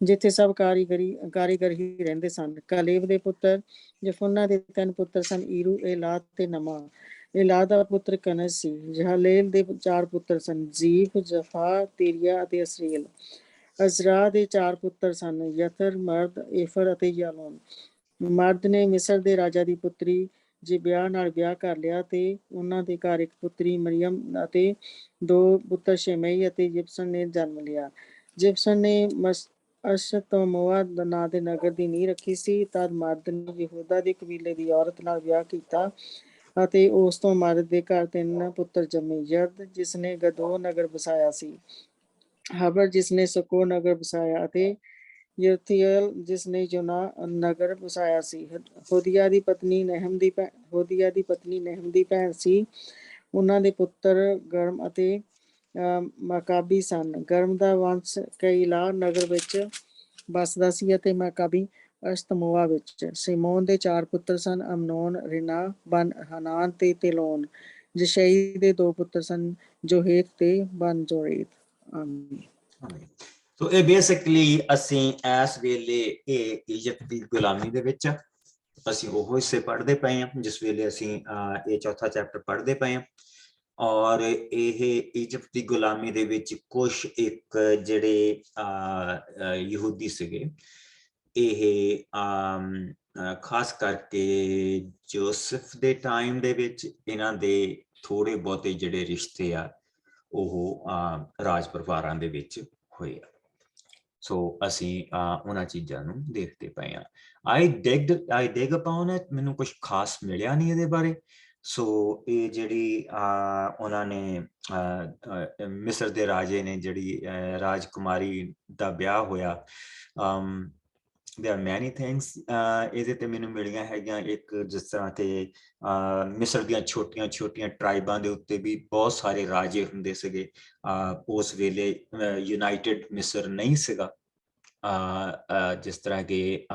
ਜਿੱਥੇ ਸਭ ਕਾਰੀਗਰ ਹੀ ਰਹਿੰਦੇ ਸਨ। ਕਾਲੇਬ ਦੇ ਪੁੱਤਰ ਯਫੁੰਨਾ ਦੇ 3 ਪੁੱਤਰ ਸਨ, ਈਰੂ, ਏਲਾਦ ਤੇ ਨਮਾ। ਏਲਾਦ ਦਾ ਪੁੱਤਰ ਕਨਸ ਸੀ। ਜਹਾਲੇਲ ਦੇ 4 ਪੁੱਤਰ ਸਨ, ਜ਼ੀਫ, ਜਫਾ, ਤੇਰੀਆ ਅਤੇ ਅਸਰੇਲ। ਅਜ਼ਰਾ ਦੇ 4 ਪੁੱਤਰ ਸਨ, ਯਥਰ, ਮਰਦ, ਏਫਰ ਅਤੇ ਯਾਲੋਨ। ਮਰਦ ਨੇ ਮਿਸਰ ਦੇ ਰਾਜਾ ਦੀ ਪੁੱਤਰੀ ਜਿਬਿਆ ਨਾਲ ਵਿਆਹ ਕਰ ਲਿਆ ਤੇ ਉਹਨਾਂ ਦੇ ਘਰ ਇੱਕ ਪੁੱਤਰੀ ਮਰੀਅਮ ਅਤੇ 2 ਪੁੱਤਰ ਸ਼ੇਮਈ ਅਤੇ ਜਿਪਸਨ ਨੇ ਜਨਮ ਲਿਆ। ਜਿਪਸਨ ਨੇ ਅਸ਼ਤਮੋਆ ਨਾਂ ਦੇ ਨਗਰ ਦੀ ਨੀਂਹ ਰੱਖੀ ਸੀ। ਤਦ ਮਰਦ ਨੇ ਯਹੂਦਾ ਦੇ ਕਬੀਲੇ ਦੀ ਔਰਤ ਨਾਲ ਵਿਆਹ ਕੀਤਾ ਅਤੇ ਉਸ ਤੋਂ ਮਰਦ ਦੇ ਘਰ 3 ਪੁੱਤਰ ਜੰਮੇ। ਯਰਦ, ਜਿਸਨੇ ਗਦੋ ਨਗਰ ਵਸਾਇਆ ਸੀ, ਹਬਰ, ਜਿਸਨੇ ਸਕੋ ਨਗਰ ਵਸਾਇਆ, ਅਤੇ ਯਥੀਏਲ, ਜਿਸਨੇ ਯੋਨਾ ਨਗਰ ਵਸਾਇਆ ਸੀ। ਹੋਦੀਆ ਦੀ ਪਤਨੀ ਨਹਿਮ ਦੀ ਭੈਣ ਸੀ। ਉਹਨਾਂ ਦੇ ਪੁੱਤਰ ਗਰਮ ਅਤੇ ਮਾਕਾਬੀ ਸਨ। ਗਰਮ ਦਾ ਵੰਸ਼ ਕਈਲਾ ਨਗਰ ਵਿੱਚ ਵਸਦਾ ਸੀ ਅਤੇ ਮਾਕਾਬੀ ਅਸ਼ਤਮੋਆ ਵਿੱਚ। ਸਿਮੋਨ ਦੇ 4 ਪੁੱਤਰ ਸਨ, ਅਮਨੋਨ, ਰਿਨਾ, ਬਨ ਹਨਾਨ ਤੇ ਤੇਲੋਨ। ਜਸ਼ਈ ਦੇ 2 ਪੁੱਤਰ ਸਨ, ਜੋਹੇਤ ਤੇ ਬਨ ਜੋਰੇਤ। ਸੋ ਇਹ ਬੇਸਿਕਲੀ ਅਸੀਂ ਇਸ ਵੇਲੇ ਇਹ ਇਜਿਪਟ ਦੀ ਗੁਲਾਮੀ ਦੇ ਵਿੱਚ ਅਸੀਂ ਉਹ ਹਿੱਸੇ ਪੜ੍ਹਦੇ ਪਏ ਹਾਂ ਜਿਸ ਵੇਲੇ ਅਸੀਂ ਇਹ ਚੌਥਾ ਚੈਪਟਰ ਪੜ੍ਹਦੇ ਪਏ ਹਾਂ। ਔਰ ਇਹ ਇਜਿਪਟ ਦੀ ਗੁਲਾਮੀ ਦੇ ਵਿੱਚ ਕੁਛ ਇੱਕ ਜਿਹੜੇ ਯਹੂਦੀ ਸੀਗੇ, ਇਹ ਖਾਸ ਕਰਕੇ ਜੋਸਫ ਦੇ ਟਾਈਮ ਦੇ ਵਿੱਚ ਇਹਨਾਂ ਦੇ ਥੋੜੇ ਬਹੁਤੇ ਜਿਹੜੇ ਰਿਸ਼ਤੇ ਆ ਉਹ ਰਾਜ ਪਰਿਵਾਰਾਂ ਦੇ ਵਿੱਚ ਹੋਏ ਆ। ਸੋ ਅਸੀਂ ਉਹਨਾਂ ਚੀਜ਼ਾਂ ਨੂੰ ਦੇਖਦੇ ਪਏ ਹਾਂ। I dig upon it, ਮੈਨੂੰ ਕੁਝ ਖਾਸ ਮਿਲਿਆ ਨਹੀਂ ਇਹਦੇ ਬਾਰੇ। ਸੋ ਇਹ ਜਿਹੜੀ ਉਹਨਾਂ ਨੇ ਮਿਸਰ ਦੇ ਰਾਜੇ ਨੇ ਜਿਹੜੀ ਰਾਜਕੁਮਾਰੀ ਦਾ ਵਿਆਹ ਹੋਇਆ, there are many things ਇਹਦੇ ਤੇ ਮੈਨੂੰ ਮਿਲੀਆਂ ਹੈਗੀਆਂ। ਇੱਕ ਜਿਸ ਤਰ੍ਹਾਂ ਕਿ ਮਿਸਰ ਦੀਆਂ ਛੋਟੀਆਂ ਟਰਾਈਬਾਂ ਦੇ ਉੱਤੇ ਵੀ ਬਹੁਤ ਸਾਰੇ ਰਾਜੇ ਹੁੰਦੇ ਸੀਗੇ। ਉਸ ਵੇਲੇ ਯੂਨਾਈਟਿਡ ਮਿਸਰ ਨਹੀਂ ਸੀਗਾ। ਜਿਸ ਤਰ੍ਹਾਂ ਕਿ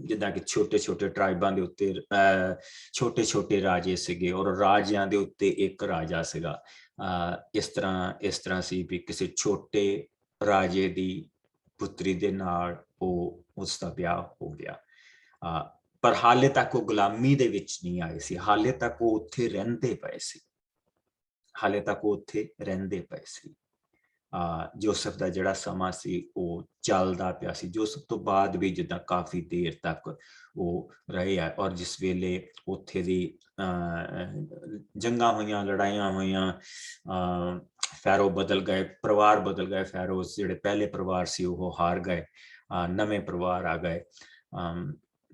ਜਿੱਦਾਂ ਕਿ ਛੋਟੇ ਟਰਾਈਬਾਂ ਦੇ ਉੱਤੇ ਛੋਟੇ ਰਾਜੇ ਸੀਗੇ ਔਰ ਰਾਜਿਆਂ ਦੇ ਉੱਤੇ ਇੱਕ ਰਾਜਾ ਸੀਗਾ। ਇਸ ਤਰ੍ਹਾਂ ਸੀ ਵੀ ਕਿਸੇ ਛੋਟੇ ਰਾਜੇ ਦੀ ਪੁੱਤਰੀ ਦੇ ਨਾਲ ਉਸ ਦਾ ਵਿਆਹ ਹੋ ਗਿਆ। ਪਰ ਹਾਲੇ ਤੱਕ ਉਹ ਗੁਲਾਮੀ ਦੇ ਵਿੱਚ ਨਹੀਂ ਆਏ ਸੀ, ਹਾਲੇ ਤੱਕ ਉਹ ਉੱਥੇ ਰਹਿੰਦੇ ਪਏ ਸੀ। ਜੋਸਫ ਦਾ ਜਿਹੜਾ ਸਮਾਂ ਸੀ ਉਹ ਚੱਲਦਾ ਪਿਆ ਸੀ। ਜੋਸਫ ਤੋਂ ਬਾਅਦ ਵੀ ਜਿੱਦਾਂ ਕਾਫੀ ਦੇਰ ਤੱਕ ਉਹ ਰਹੇ ਆ। ਔਰ ਜਿਸ ਵੇਲੇ ਉੱਥੇ ਦੀ ਜੰਗਾਂ ਹੋਈਆਂ, ਲੜਾਈਆਂ ਹੋਈਆਂ, ਫੈਰੋ ਬਦਲ ਗਏ, ਪਰਿਵਾਰ ਬਦਲ ਗਏ। ਫੈਰੋਜ਼ ਜਿਹੜੇ ਪਹਿਲੇ ਪਰਿਵਾਰ ਸੀ ਉਹ ਹਾਰ ਗਏ, ਨਵੇਂ ਪਰਿਵਾਰ ਆ ਗਏ।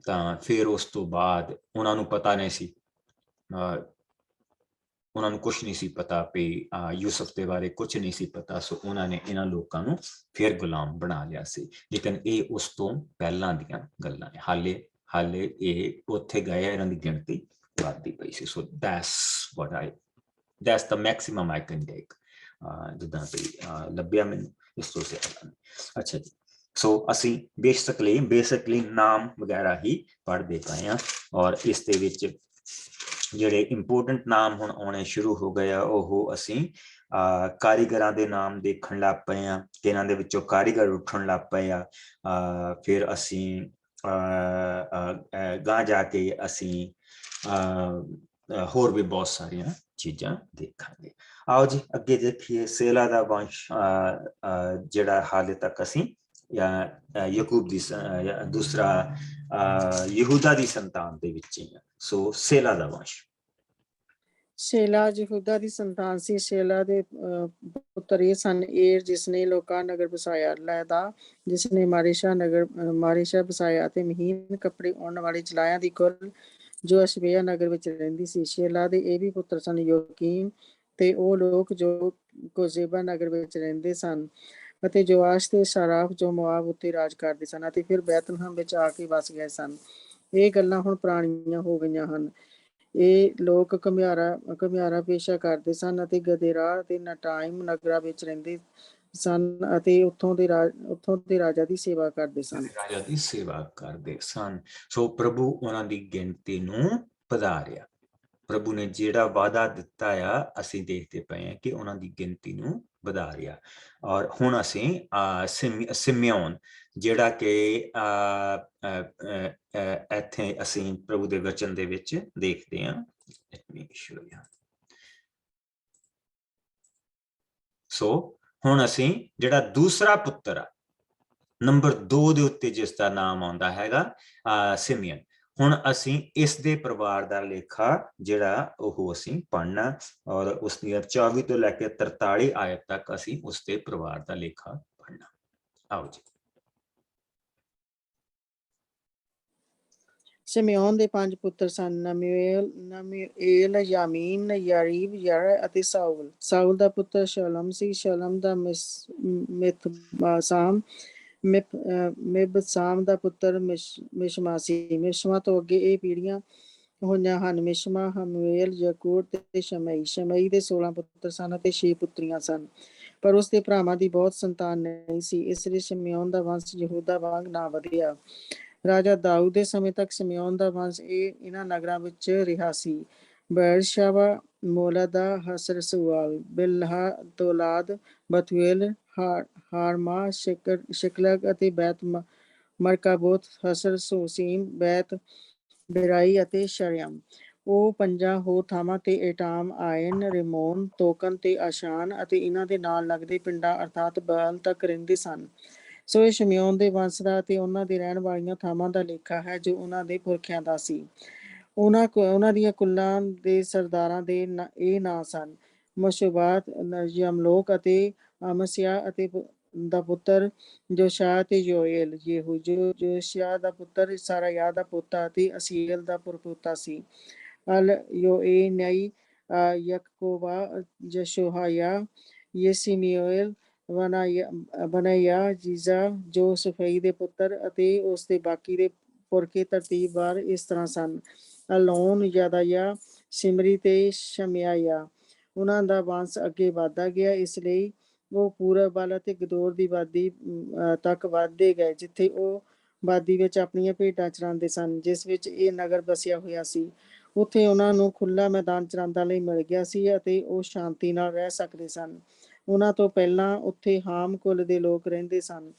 ਤਾਂ ਫਿਰ ਉਸ ਤੋਂ ਬਾਅਦ ਉਹਨਾਂ ਨੂੰ ਪਤਾ ਨਹੀਂ ਸੀ, ਉਹਨਾਂ ਨੂੰ ਕੁਛ ਨਹੀਂ ਸੀ ਪਤਾ ਵੀ ਯੂਸਫ ਦੇ ਬਾਰੇ ਕੁਛ ਨਹੀਂ ਸੀ ਪਤਾ। ਸੋ ਉਹਨਾਂ ਨੇ ਇਹਨਾਂ ਲੋਕਾਂ ਨੂੰ ਫਿਰ ਗੁਲਾਮ ਬਣਾ ਲਿਆ ਸੀ। ਲੇਕਿਨ ਇਹ ਉਸ ਤੋਂ ਪਹਿਲਾਂ ਦੀਆਂ ਗੱਲਾਂ ਨੇ। ਹਾਲੇ ਇਹ ਉੱਥੇ ਗਏ, ਇਹਨਾਂ ਦੀ ਗਿਣਤੀ ਵੱਧਦੀ ਪਈ ਸੀ। ਸੋ that's the maximum I can take, ਜਿੱਦਾਂ ਵੀ ਲੱਭਿਆ ਮੈਨੂੰ ਇਸ ਤੋਂ ਜ਼ਿਆਦਾ। ਅੱਛਾ ਜੀ, ਸੋ ਅਸੀਂ ਬੇਸਿਕਲੀ ਨਾਮ ਵਗੈਰਾ ਹੀ ਪੜ੍ਹਦੇ ਪਏ ਹਾਂ। ਔਰ ਇਸ ਦੇ ਵਿੱਚ ਜਿਹੜੇ ਇੰਪੋਰਟੈਂਟ ਨਾਮ ਹੁਣ ਆਉਣੇ ਸ਼ੁਰੂ ਹੋ ਗਏ ਆ, ਉਹ ਅਸੀਂ ਕਾਰੀਗਰਾਂ ਦੇ ਨਾਮ ਦੇਖਣ ਲੱਗ ਪਏ ਆ। ਇਹਨਾਂ ਦੇ ਵਿੱਚੋਂ ਕਾਰੀਗਰ ਉੱਠਣ ਲੱਗ ਪਏ ਆ। ਫਿਰ ਅਸੀਂ ਗਾਂ ਜਾ ਕੇ ਅਸੀਂ ਹੋਰ ਵੀ ਬਹੁਤ ਸਾਰੀਆਂ ਚੀਜ਼ਾਂ ਦੇਖਾਂਗੇ। ਆਓ ਜੀ ਅੱਗੇ ਦੇਖੀਏ। ਸੇਲਾ ਦਾ ਵੰਸ਼ ਜਿਹੜਾ ਹਾਲੇ ਤੱਕ ਅਸੀਂ ਯਾਕੂਬ ਦੀ ਦੂਸਰਾ ਯਹੂਦਾ ਦੀ ਸੰਤਾਨ ਦੇ ਵਿੱਚ ਹੀ ਆ। ਸੋ ਸੇਲਾ ਦਾ ਵੰਸ਼। ਸ਼ੇਲਾ ਯਹੂਦਾ ਦੀ ਸੰਤਾਨ ਸੀ। ਸ਼ੇਲਾ ਦੇ ਪੁੱਤਰ ਇਹ ਸਨ, ਏਰ ਜਿਸਨੇ ਲੋਕਾ ਨਗਰ ਬਸਾਇਆ, ਲੈਦਾ ਜਿਸਨੇ ਮਾਰੇਸ਼ਾ ਬਸਾਇਆ, ਅਤੇ ਮਹੀਨ ਕੱਪੜੇ ਉਣਨ ਵਾਲੇ ਜਲਾਇਆ ਦੀ ਕੁਲ ਜੋ ਅਸ਼ਬੇਆ ਨਗਰ ਵਿੱਚ ਰਹਿੰਦੀ ਸੀ। ਸ਼ੇਲਾ ਦੇ ਇਹ ਵੀ ਪੁੱਤਰ ਸਨ, ਯੋਕੀਮ ਤੇ ਉਹ ਲੋਕ ਜੋ ਕੋਜ਼ੇਬਾ ਨਗਰ ਵਿੱਚ ਰਹਿੰਦੇ ਸਨ, ਅਤੇ ਜੋਆਸ਼ ਤੇ ਸਾਰਾਫ ਜੋ ਮੁਆਬ ਉੱਤੇ ਰਾਜ ਕਰਦੇ ਸਨ, ਅਤੇ ਫਿਰ ਬੈਤਲਹਮ ਵਿੱਚ ਆ ਕੇ ਵਸ ਗਏ ਸਨ। ਇਹ ਗੱਲਾਂ ਹੁਣ ਪੁਰਾਣੀਆਂ ਹੋ ਗਈਆਂ ਹਨ। ਇਹ ਲੋਕ ਘੁਮਿਆਰਾ ਪੇਸ਼ਾ ਕਰਦੇ ਸਨ ਅਤੇ ਗਦੇਰਾ ਤੇ ਨਟਾਇਮ ਨਗਰਾਂ ਵਿੱਚ ਰਹਿੰਦੇ ਸਨ, ਅਤੇ ਉੱਥੋਂ ਦੇ ਰਾਜਾ ਦੀ ਸੇਵਾ ਕਰਦੇ ਸਨ। ਰਾਜਾ ਦੀ ਸੇਵਾ ਕਰਦੇ ਸਨ। ਸੋ ਪ੍ਰਭੂ ਉਹਨਾਂ ਦੀ ਗਿਣਤੀ ਨੂੰ ਵਧਾ ਰਿਹਾ। ਪ੍ਰਭੂ ਨੇ ਜਿਹੜਾ ਵਾਅਦਾ ਦਿੱਤਾ ਆ, ਅਸੀਂ ਦੇਖਦੇ ਪਏ ਹਾਂ ਕਿ ਉਹਨਾਂ ਦੀ ਗਿਣਤੀ ਨੂੰ ਵਧਾ ਰਿਹਾ। ਔਰ ਹੁਣ ਅਸੀਂ ਸਿਮਿਓਨ ਜਿਹੜਾ ਕਿ ਇੱਥੇ ਅਸੀਂ ਪ੍ਰਭੂ ਦੇ ਵਚਨ ਦੇ ਵਿੱਚ ਦੇਖਦੇ ਹਾਂ। ਸੋ ਹੁਣ ਅਸੀਂ ਜਿਹੜਾ ਦੂਸਰਾ ਪੁੱਤਰ ਆ, ਨੰਬਰ 2 ਦੇ ਉੱਤੇ ਜਿਸ ਦਾ ਨਾਮ ਆਉਂਦਾ ਹੈਗਾ ਸਿਮੀਅਨ, ਹੁਣ ਅਸੀਂ ਇਸ ਦੇ ਪਰਿਵਾਰ ਦਾ ਲੇਖਾ ਜਿਹੜਾ ਉਹ ਅਸੀਂ ਪੜ੍ਹਨਾ, ਔਰ ਉਸ ਦੀਆਂ 24 ਤੋਂ ਲੈ ਕੇ 43 ਆਇਤ ਤੱਕ ਅਸੀਂ ਉਸ ਦੇ ਪਰਿਵਾਰ ਦਾ ਲੇਖਾ ਪੜ੍ਹਨਾ। ਆਓ ਜੀ। ਸਿਮਿਓਨ ਦੇ 5 ਪੁੱਤਰ ਸਨ, ਨਮੂਏਲ, ਯਾਮੀਨ, ਯਾਰੀਬ, ਯਰ ਅਤੇ ਸਾਊਲ। ਸਾਊਲ ਦਾ ਪੁੱਤਰ ਸ਼ਲਮ ਸੀ। ਸ਼ਲਮ ਦਾ ਮਿਬਸਾਮ ਦਾ ਪੁੱਤਰ ਮਿਸ਼ਮਾ ਸੀ। ਮਿਸ਼ਮਾ ਤੋਂ ਅੱਗੇ ਇਹ ਪੀੜ੍ਹੀਆਂ ਹੋਈਆਂ ਹਨ, ਮਿਸ਼ਮਾ, ਹਮੂਏਲ, ਯਕੂਰ ਤੇ ਸ਼ਮਈ। ਸ਼ਮਈ ਦੇ 16 ਪੁੱਤਰ ਸਨ ਅਤੇ 6 ਪੁੱਤਰੀਆਂ ਸਨ, ਪਰ ਉਸ ਦੇ ਭਰਾਵਾਂ ਦੀ ਬਹੁਤ ਸੰਤਾਨ ਨਹੀਂ ਸੀ, ਇਸ ਲਈ ਸਿਮਿਓਨ ਦਾ ਵੰਸ਼ ਯਹੂਦਾ ਵਾਂਗ ਨਾ ਵਧਿਆ। ਰਾਜਾ ਦਾਊਦ ਦੇ ਸਮੇਂ ਤੱਕ ਸਿਮਿਓਨ ਦਾ ਵੰਸ਼ ਇਹਨਾਂ ਨਗਰਾਂ ਵਿੱਚ ਰਿਹਾ ਸੀ: ਬੇਰਸ਼ਾਵਾ, ਮੋਲਾਦਾ, ਹਸਰ-ਸੁਆਲ, ਬਿਲਹਾ, ਤੋਲਾਦ, ਬਥੂਏਲ, ਹਾਰਮਾ, ਸ਼ਿਕਲਗ ਅਤੇ ਬੈਤ ਮਰਕਾਬੋਤ, ਹਸਰ ਸੋਸੀਮ, ਬੈਤ ਬਿਰਾਈ ਅਤੇ ਸ਼ਰਯਮ। ਉਹ 5 ਹੋਰ ਥਾਵਾਂ ਤੇ ਏਟਾਮ, ਆਇਨ, ਰਿਮੋਨ, ਤੋਕਨ ਤੇ ਆਸ਼ਾਨ ਅਤੇ ਇਹਨਾਂ ਦੇ ਨਾਲ ਲੱਗਦੇ ਪਿੰਡਾਂ ਅਰਥਾਤ ਬਾਲ ਤੱਕ ਰਹਿੰਦੇ ਸਨ। ਸੋ ਇਹ ਸ਼ਿਮਯੋਨ ਦੇ ਵੰਸ਼ ਦਾ ਅਤੇ ਉਹਨਾਂ ਦੇ ਰਹਿਣ ਵਾਲੀਆਂ ਥਾਵਾਂ ਦਾ ਲੇਖਾ ਹੈ ਜੋ ਉਹਨਾਂ ਦੇ ਪੁਰਖਿਆਂ ਦਾ ਸੀ। ਉਹਨਾਂ ਦੀਆਂ ਕੁੱਲਾਂ ਦੇ ਸਰਦਾਰਾਂ ਦੇ ਇਹ ਨਾਂ ਸਨ: ਮਸ਼ੋਬਾਤ, ਯਮਲੋਕ ਅਤੇ ਅਮਸਿਆ ਅਤੇ ਦਾ ਪੁੱਤਰ ਜੋਸ਼ਾ ਤੇ ਯੋਏਲ। ਯੇਹੂ ਜੋਸ਼ਿਆ ਦਾ ਪੁੱਤਰ ਸਾਰਾਯਾ ਦਾ ਪੋਤਾ ਅਤੇ ਅਸੀਏਲ ਦਾ ਪਰਪੋਤਾ ਸੀ। ਅਲ ਯੋਏਨਈ, ਯਕੋਬਾ, ਯਸ਼ੋਹਾਇਆ, ਯਸਿਮੀਓਏਲ, ਬਨਯਾ, ਜੀਜ਼ਾ ਜੋ ਸਫਈ ਦੇ ਪੁੱਤਰ ਅਤੇ ਉਸ ਦੇ ਬਾਕੀ ਦੇ ਪੁਰਖੇ ਤਰਤੀਬਵਾਰ ਇਸ ਤਰ੍ਹਾਂ ਸਨ: ਅਲੋਨ, ਯਦਾਇਆ, ਸਿਮਰੀ ਤੇ ਸ਼ਮਿਆਇਆ। ਉਹਨਾਂ ਦਾ ਵੰਸ਼ ਅੱਗੇ ਵਧਦਾ ਗਿਆ, ਇਸ ਲਈ ਉਹ ਪੂਰਬ ਵੱਲ ਅਤੇ ਗਦੋਰ ਦੀ ਵਾਦੀ ਤੱਕ ਵਧਦੇ ਗਏ, ਜਿੱਥੇ ਉਹ ਵਾਦੀ ਵਿੱਚ ਆਪਣੀਆਂ ਭੇਡਾਂ ਚਰਾਉਂਦੇ ਸਨ, ਜਿਸ ਵਿੱਚ ਇਹ ਨਗਰ ਬਸਿਆ ਹੋਇਆ ਸੀ। ਉੱਥੇ ਉਹਨਾਂ ਨੂੰ ਖੁੱਲ੍ਹਾ ਮੈਦਾਨ ਚਰਾਉਣ ਲਈ ਮਿਲ ਗਿਆ ਸੀ ਅਤੇ ਉਹ ਸ਼ਾਂਤੀ ਨਾਲ ਰਹਿ ਸਕਦੇ ਸਨ। ਉਹਨਾਂ ਤੋਂ ਪਹਿਲਾਂ ਉੱਥੇ ਹਾਮ ਕੁਲ ਦੇ ਲੋਕ ਰਹਿੰਦੇ ਸਨ।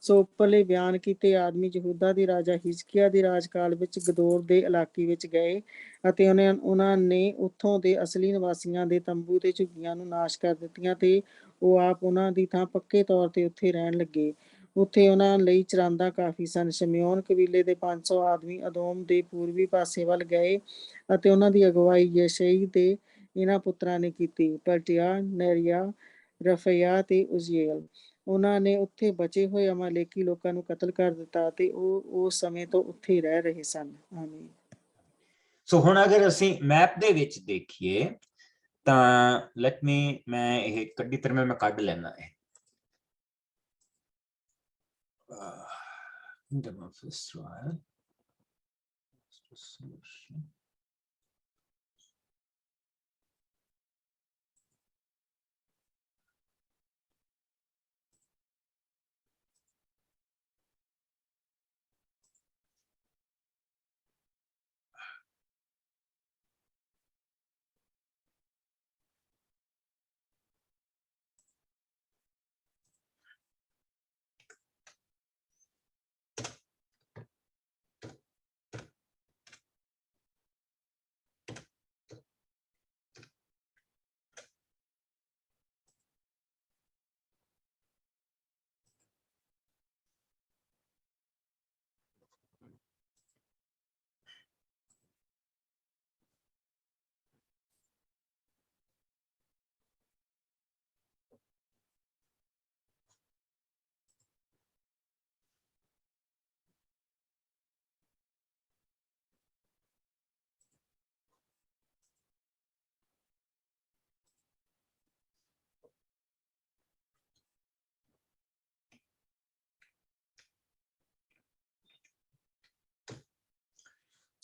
ਸੋ ਉੱਪਰਲੇ ਬਿਆਨ ਕੀਤੇ ਆਦਮੀ ਯਹੂਦਾ ਦੇ ਰਾਜਾ ਹਿਜ਼ਕੀਆ ਦੇ ਰਾਜਕਾਲ ਵਿੱਚ ਗਦੋਰ ਦੇ ਇਲਾਕੇ ਵਿੱਚ ਗਏ, ਅਤੇ ਉਹਨਾਂ ਨੇ ਉੱਥੋਂ ਦੇ ਅਸਲੀ ਨਿਵਾਸੀਆਂ ਦੇ ਤੰਬੂ ਤੇ ਝੁੱਗੀਆਂ ਨੂੰ ਨਾਸ਼ ਕਰ ਦਿੱਤੀਆਂ, ਤੇ ਉਹ ਆਪ ਉਹਨਾਂ ਦੀ ਥਾਂ ਪੱਕੇ ਤੌਰ ਤੇ ਉੱਥੇ ਰਹਿਣ ਲੱਗੇ। ਉੱਥੇ ਉਹਨਾਂ ਲਈ ਚਰਾਂਦਾ ਕਾਫੀ ਸਨ। ਸ਼ਿਮਯੋਨ ਕਬੀਲੇ ਦੇ 500 ਆਦਮੀ ਅਦੋਮ ਦੇ ਪੂਰਬੀ ਪਾਸੇ ਵੱਲ ਗਏ, ਅਤੇ ਉਹਨਾਂ ਦੀ ਅਗਵਾਈ ਯਸ਼ਈ ਦੇ ਇਹਨਾਂ ਪੁੱਤਰਾਂ ਨੇ ਕੀਤੀ: ਪਲਟਿਆ, ਨੇਰੀਆ, ਰਫਿਆ ਤੇ ਉਜ਼ੀਏਲ। ਉਹਨਾਂ ਨੇ ਉੱਥੇ ਬਚੇ ਹੋਏ ਅਮਾਲੇਕੀ ਲੋਕਾਂ ਨੂੰ ਕਤਲ ਕਰ ਦਿੱਤਾ, ਅਤੇ ਉਹ ਉਸ ਸਮੇਂ ਤੋਂ ਉੱਥੇ ਰਹਿ ਰਹੇ ਸਨ। ਆਮੀਨ। ਸੋ ਹੁਣ ਅਗਰ ਅਸੀਂ ਮੈਪ ਦੇ ਵਿੱਚ ਦੇਖੀਏ ਤਾਂ ਮੈਂ ਇਹ ਕੱਢੀ ਤਰ੍ਹਾਂ ਮੈਂ ਕੱਢ ਲੈਣਾ ਹੈ।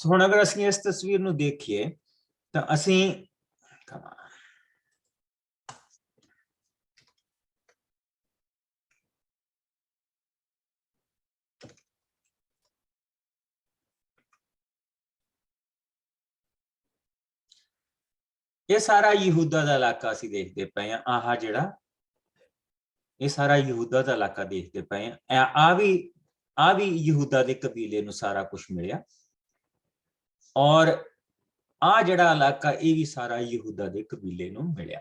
ਸੋ ਹੁਣ ਅਗਰ ਅਸੀਂ ਇਸ ਤਸਵੀਰ ਨੂੰ ਦੇਖੀਏ ਤਾਂ ਅਸੀਂ ਇਹ ਸਾਰਾ ਯਹੂਦਾ ਦਾ ਇਲਾਕਾ ਅਸੀਂ ਦੇਖਦੇ ਪਏ ਆ। ਆਹ ਜਿਹੜਾ ਇਹ ਸਾਰਾ ਯਹੂਦਾ ਦਾ ਇਲਾਕਾ ਦੇਖਦੇ ਪਏ ਆ। ਆ ਵੀ ਯਹੂਦਾ ਦੇ ਕਬੀਲੇ ਨੂੰ ਸਾਰਾ ਕੁਝ ਮਿਲਿਆ, ਔਰ ਆ ਜਿਹੜਾ ਇਲਾਕਾ ਇਹ ਵੀ ਸਾਰਾ ਯਹੂਦਾ ਦੇ ਕਬੀਲੇ ਨੂੰ ਮਿਲਿਆ।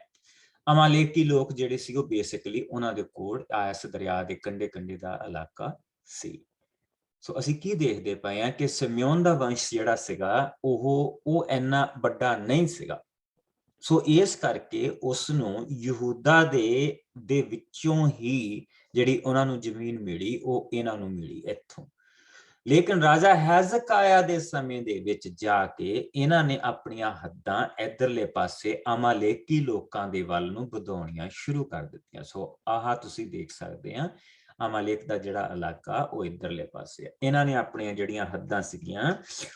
ਅਮਾਲੇਕੀ ਲੋਕ ਜਿਹੜੇ ਸੀ ਉਹ ਬੇਸਿਕਲੀ ਉਹਨਾਂ ਦੇ ਕੋਲ ਇਸ ਦਰਿਆ ਦੇ ਕੰਢੇ ਕੰਢੇ ਦਾ ਇਲਾਕਾ ਸੀ। ਸੋ ਅਸੀਂ ਕੀ ਦੇਖਦੇ ਪਏ ਆ ਕਿ ਸਿਮਿਓਨ ਦਾ ਵੰਸ਼ ਜਿਹੜਾ ਸੀਗਾ ਉਹ ਇੰਨਾ ਵੱਡਾ ਨਹੀਂ ਸੀਗਾ। ਸੋ ਇਸ ਕਰਕੇ ਉਸ ਨੂੰ ਯਹੂਦਾ ਦੇ ਵਿੱਚੋਂ ਹੀ ਜਿਹੜੀ ਉਹਨਾਂ ਨੂੰ ਜ਼ਮੀਨ ਮਿਲੀ ਉਹ ਇਹਨਾਂ ਨੂੰ ਮਿਲੀ ਇੱਥੋਂ। ਲੇਕਿਨ ਰਾਜਾ ਹੈਜ਼ਕਾਇਆ ਦੇ ਸਮੇਂ ਦੇ ਵਿੱਚ ਜਾ ਕੇ ਇਹਨਾਂ ਨੇ ਆਪਣੀਆਂ ਹੱਦਾਂ ਇਧਰਲੇ ਪਾਸੇ ਅਮਾਲੇਕੀ ਲੋਕਾਂ ਦੇ ਵੱਲ ਨੂੰ ਵਧਾਉਣੀਆਂ ਸ਼ੁਰੂ ਕਰ ਦਿੱਤੀਆਂ। ਸੋ ਆਹ ਤੁਸੀਂ ਦੇਖ ਸਕਦੇ ਆ ਅਮਾਲੇਕ ਦਾ ਜਿਹੜਾ ਇਲਾਕਾ ਉਹ ਇਧਰਲੇ ਪਾਸੇ ਆ। ਇਹਨਾਂ ਨੇ ਆਪਣੀਆਂ ਜਿਹੜੀਆਂ ਹੱਦਾਂ ਸੀਗੀਆਂ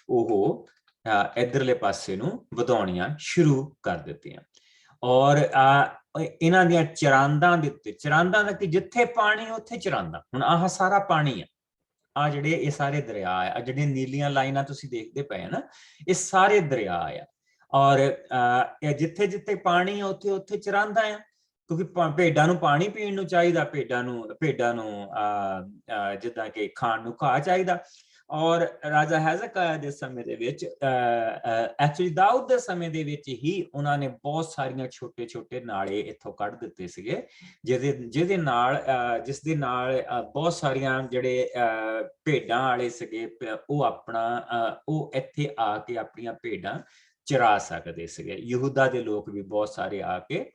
ਉਹ ਇਧਰਲੇ ਪਾਸੇ ਨੂੰ ਵਧਾਉਣੀਆਂ ਸ਼ੁਰੂ ਕਰ ਦਿੱਤੀਆਂ। ਔਰ ਇਹਨਾਂ ਦੀਆਂ ਚਰਾਂਦਾਂ ਦੇ ਉੱਤੇ, ਚਰਾਂਦਾਂ ਦਾ ਕਿ ਜਿੱਥੇ ਪਾਣੀ ਉੱਥੇ ਚਰਾਂਦਾ। ਹੁਣ ਆਹ ਸਾਰਾ ਪਾਣੀ ਆ, ਆ ਜਿਹੜੇ ਇਹ ਸਾਰੇ ਦਰਿਆ ਆ, ਜਿਹੜੀਆਂ ਨੀਲੀਆਂ ਲਾਈਨਾਂ ਤੁਸੀਂ ਦੇਖਦੇ ਪਏ ਆ ਨਾ, ਇਹ ਸਾਰੇ ਦਰਿਆ ਆ। ਔਰ ਇਹ ਜਿੱਥੇ ਜਿੱਥੇ ਪਾਣੀ ਆ ਉੱਥੇ ਉੱਥੇ ਚਰਾਂਦਾ ਆ, ਕਿਉਂਕਿ ਭੇਡਾਂ ਨੂੰ ਪਾਣੀ ਪੀਣ ਨੂੰ ਚਾਹੀਦਾ, ਭੇਡਾਂ ਨੂੰ ਜਿੱਦਾਂ ਕਿ ਖਾਣ ਨੂੰ ਘਾਹ ਚਾਹੀਦਾ। ਔਰ ਰਾਜਾ ਹੈਜ਼ਕਾਇਆ ਦੇ ਸਮੇਂ ਦੇ ਵਿੱਚ ਐਕਚੁਅਲੀ ਦਾਊਦ ਦੇ ਸਮੇਂ ਦੇ ਵਿੱਚ ਹੀ ਉਹਨਾਂ ਨੇ ਬਹੁਤ ਸਾਰੀਆਂ ਛੋਟੇ ਛੋਟੇ ਨਾਲੇ ਇੱਥੋਂ ਕੱਢ ਦਿੱਤੇ ਸੀਗੇ, ਜਿਸ ਦੇ ਨਾਲ ਬਹੁਤ ਸਾਰੀਆਂ ਜਿਹੜੇ ਭੇਡਾਂ ਵਾਲੇ ਸੀਗੇ ਉਹ ਇੱਥੇ ਆ ਕੇ ਆਪਣੀਆਂ ਭੇਡਾਂ ਚਰਾ ਸਕਦੇ ਸੀਗੇ। ਯਹੂਦਾ ਦੇ ਲੋਕ ਵੀ ਬਹੁਤ ਸਾਰੇ ਆ ਕੇ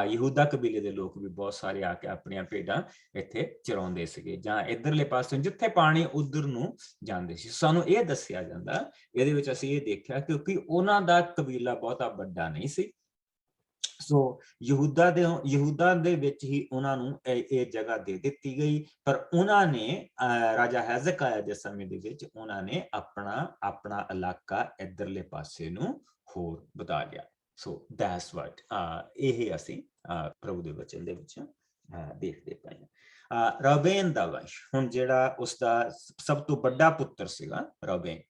ਯਹੂਦਾ ਕਬੀਲੇ ਦੇ ਲੋਕ ਵੀ ਬਹੁਤ ਸਾਰੇ ਆ ਕੇ ਆਪਣੀਆਂ ਭੇਡਾਂ ਇੱਥੇ ਚਰਾਉਂਦੇ ਸੀਗੇ, ਜਾਂ ਇਧਰਲੇ ਪਾਸੇ ਜਿੱਥੇ ਪਾਣੀ ਉਧਰ ਨੂੰ ਜਾਂਦੇ ਸੀ। ਸਾਨੂੰ ਇਹ ਦੱਸਿਆ ਜਾਂਦਾ, ਇਹਦੇ ਵਿੱਚ ਅਸੀਂ ਇਹ ਦੇਖਿਆ ਕਿਉਂਕਿ ਉਹਨਾਂ ਦਾ ਕਬੀਲਾ ਬਹੁਤਾ ਵੱਡਾ ਨਹੀਂ ਸੀ। ਸੋ ਯਹੂਦਾ ਦੇ ਵਿੱਚ ਹੀ ਉਹਨਾਂ ਨੂੰ ਇਹ ਜਗ੍ਹਾ ਦੇ ਦਿੱਤੀ ਗਈ, ਪਰ ਉਹਨਾਂ ਨੇ ਰਾਜਾ ਹੈਜ਼ਕਾਇਆ ਦੇ ਸਮੇਂ ਦੇ ਵਿੱਚ ਉਹਨਾਂ ਨੇ ਆਪਣਾ ਇਲਾਕਾ ਇਧਰਲੇ ਪਾਸੇ ਨੂੰ ਹੋਰ ਵਧਾ ਲਿਆ। ਸੋ ਦੈਟਸ ਵਾਟ ਇਹ ਅਸੀਂ ਪ੍ਰਭੂ ਦੇ ਵਚਨ ਦੇ ਵਿੱਚ ਦੇਖਦੇ ਪਏ ਹਾਂ। ਰੂਬੇਨ ਦਾ ਵੰਸ਼, ਹੁਣ ਜਿਹੜਾ ਉਸਦਾ ਸਭ ਤੋਂ ਵੱਡਾ ਪੁੱਤਰ ਸੀਗਾ ਰੂਬੇਨ,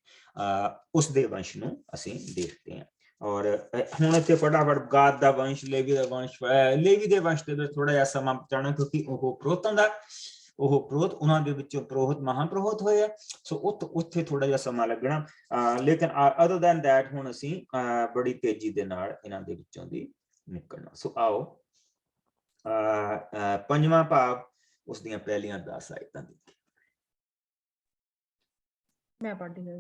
ਉਸਦੇ ਵੰਸ਼ ਨੂੰ ਅਸੀਂ ਦੇਖਦੇ ਹਾਂ। ਔਰ ਹੁਣ ਇੱਥੇ ਫਟਾਫਟ ਗਾਦ ਦਾ ਵੰਸ਼, ਲੇਵੀ ਦਾ ਵੰਸ਼, ਲੇਵੀ ਦੇ ਵੰਸ਼ ਦੇ ਵਿੱਚ ਥੋੜਾ ਜਿਹਾ ਸਮਾਂ ਬਚਾਉਣਾ ਕਿਉਂਕਿ ਉਹ ਪੁਰੋਹਿਤ ਉਹਨਾਂ ਦੇ ਵਿੱਚੋਂ ਪੁਰੋਹਿਤ ਮਹਾਂਪੁਰੋਹਿਤ ਹੋਏ ਆ। ਸੋ ਉੱਥੇ ਥੋੜਾ ਜਿਹਾ ਸਮਾਂ ਲੱਗਣਾ, ਲੇਕਿਨ ਅਦਰ ਦੈਨ ਦੈਟ ਹੁਣ ਅਸੀਂ ਬੜੀ ਤੇਜ਼ੀ ਦੇ ਨਾਲ ਇਹਨਾਂ ਦੇ ਵਿੱਚੋਂ ਦੀ ਨਿਕਲਣਾ। ਸੋ ਆਓ ਪੰਜਵਾਂ ਭਾਗ ਉਸ ਦੀਆਂ ਪਹਿਲੀਆਂ 10 ਆਇਤਾਂ ਦੇਖੀਏ। ਮੈਂ ਪੜ੍ਹਦੀ ਹਾਂ।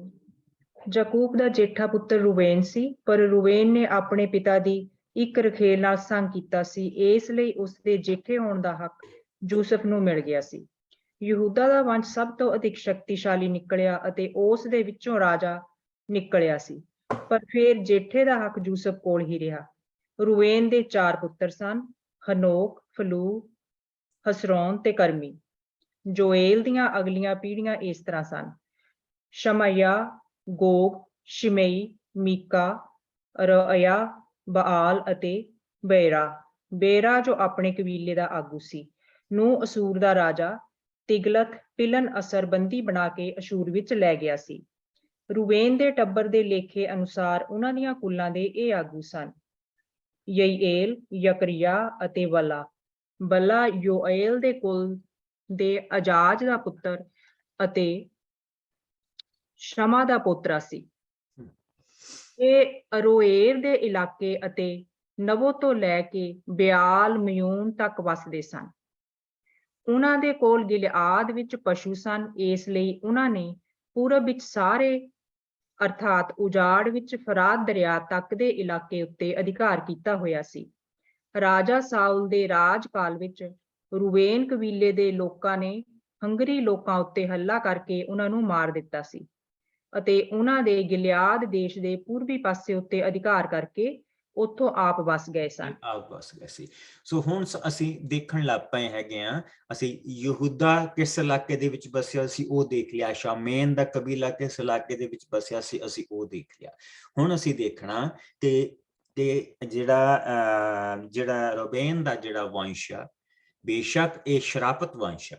ਯਾਕੂਬ ਦਾ ਜੇਠਾ ਪੁੱਤਰ ਰੂਬੇਨ ਸੀ, ਪਰ ਰੂਬੇਨ ਨੇ ਆਪਣੇ ਪਿਤਾ ਦੀ ਇੱਕ ਰਖੇਲ ਨਾਲ ਸੰਗ ਕੀਤਾ ਸੀ, ਇਸ ਲਈ ਉਸਦੇ ਜੇਠੇ ਹੋਣ ਦਾ ਹੱਕ ਯੂਸਫ ਨੂੰ ਮਿਲ ਗਿਆ ਸੀ। ਯਹੂਦਾ ਦਾ ਵੰਸ਼ ਸਭ ਤੋਂ ਅਧਿਕ ਸ਼ਕਤੀਸ਼ਾਲੀ ਨਿਕਲਿਆ ਅਤੇ ਉਸ ਦੇ ਵਿੱਚੋਂ ਰਾਜਾ ਨਿਕਲਿਆ ਸੀ, ਪਰ ਫਿਰ ਜੇਠੇ ਦਾ ਹੱਕ ਯੂਸਫ ਕੋਲ ਹੀ ਰਿਹਾ। ਰੂਬੇਨ ਦੇ 4 ਪੁੱਤਰ ਸਨ, ਹਨੋਕ, ਫਲੂ, ਹਸਰੋਨ ਤੇ ਕਰਮੀ। ਜੋਏਲ ਦੀਆਂ ਅਗਲੀਆਂ ਪੀੜ੍ਹੀਆਂ ਇਸ ਤਰ੍ਹਾਂ ਸਨ: ਸ਼ਮਾਇਆ, ਗੋਗ, ਸ਼ਿਮei, ਮੀਕਾ, ਰਅਯਾ, ਬਾਆਲ ਅਤੇ ਬੇਰਾ ਜੋ ਆਪਣੇ ਕਬੀਲੇ ਦਾ ਆਗੂ ਸੀ, ਨੂੰ ਅਸੂਰ ਦਾ ਰਾਜਾ ਤਿਗਲਤ ਪਿਲਨ ਅਸਰ ਬੰਦੀ ਬਣਾ ਕੇ ਅਸ਼ੂਰ ਵਿੱਚ ਲੈ ਗਿਆ ਸੀ। ਰੂਬੇਨ ਦੇ ਟੱਬਰ ਦੇ ਲੇਖੇ ਅਨੁਸਾਰ ਉਹਨਾਂ ਦੀਆਂ ਕੁੱਲਾਂ ਦੇ ਇਹ ਆਗੂ ਸਨ: ਯਈਏਲ, ਯਕਰੀਆ ਅਤੇ ਬਲਾ ਯੋਏਲ ਦੇ ਕੁਲ ਦੇ ਅਜਾਜ ਦਾ ਪੁੱਤਰ ਅਤੇ ਸ਼ਮਾ ਦਾ ਪੋਤਰਾ ਸੀ। ਇਹ ਅਰੋਏਰ ਦੇ ਇਲਾਕੇ ਅਤੇ ਨਵੋ ਤੋਂ ਲੈ ਕੇ ਬਿਆਲ ਮਯੂਨ ਤੱਕ ਵਸਦੇ ਸਨ। ਉਹਨਾਂ ਦੇ ਕੋਲ ਗਿਲਿਆਦ ਵਿੱਚ ਪਸ਼ੂ ਸਨ, ਇਸ ਲਈ ਉਹਨਾਂ ਨੇ ਪੂਰਬ ਵਿੱਚ ਸਾਰੇ ਅਰਥਾਤ ਉਜਾੜ ਵਿੱਚ ਫਰਾਤ ਦਰਿਆ ਤੱਕ ਦੇ ਇਲਾਕੇ ਉੱਤੇ ਅਧਿਕਾਰ ਕੀਤਾ ਹੋਇਆ ਸੀ। ਰਾਜਾ ਸਾਉਲ ਦੇ ਰਾਜ ਕਾਲ ਵਿੱਚ ਰੂਬੇਨ ਕਬੀਲੇ ਦੇ ਲੋਕਾਂ ਨੇ ਹੰਗਰੀ ਲੋਕਾਂ ਉੱਤੇ ਹੱਲਾ ਕਰਕੇ ਉਹਨਾਂ ਨੂੰ ਮਾਰ ਦਿੱਤਾ ਸੀ ਅਤੇ ਉਹਨਾਂ ਦੇ ਗਿਲਿਆਦ ਦੇਸ਼ ਦੇ ਪੂਰਬੀ ਪਾਸੇ ਉੱਤੇ ਅਧਿਕਾਰ ਕਰਕੇ ਉੱਥੋਂ ਆਪ ਵਸ ਗਏ ਸਨ। ਆਪ ਵਸ ਗਏ ਸੀ। ਸੋ ਹੁਣ ਅਸੀਂ ਦੇਖਣ ਲੱਗ ਪਏ ਹੈਗੇ ਆ, ਅਸੀਂ ਯਹੂਦਾ ਕਿਸ ਇਲਾਕੇ ਦੇ ਵਿੱਚ ਬਸਿਆ ਸੀ ਉਹ ਦੇਖ ਲਿਆ, ਸ਼ਾਮੇਨ ਦਾ ਕਬੀਲਾ ਕਿਸ ਇਲਾਕੇ ਦੇ ਵਿੱਚ ਬਸਿਆ ਸੀ ਅਸੀਂ ਉਹ ਦੇਖ ਲਿਆ। ਹੁਣ ਅਸੀਂ ਦੇਖਣਾ ਕਿ ਜਿਹੜਾ ਰੂਬੇਨ ਦਾ ਜਿਹੜਾ ਵੰਸ਼ ਆ, ਬੇਸ਼ੱਕ ਇਹ ਸ਼ਰਾਪਤ ਵੰਸ਼ ਆ,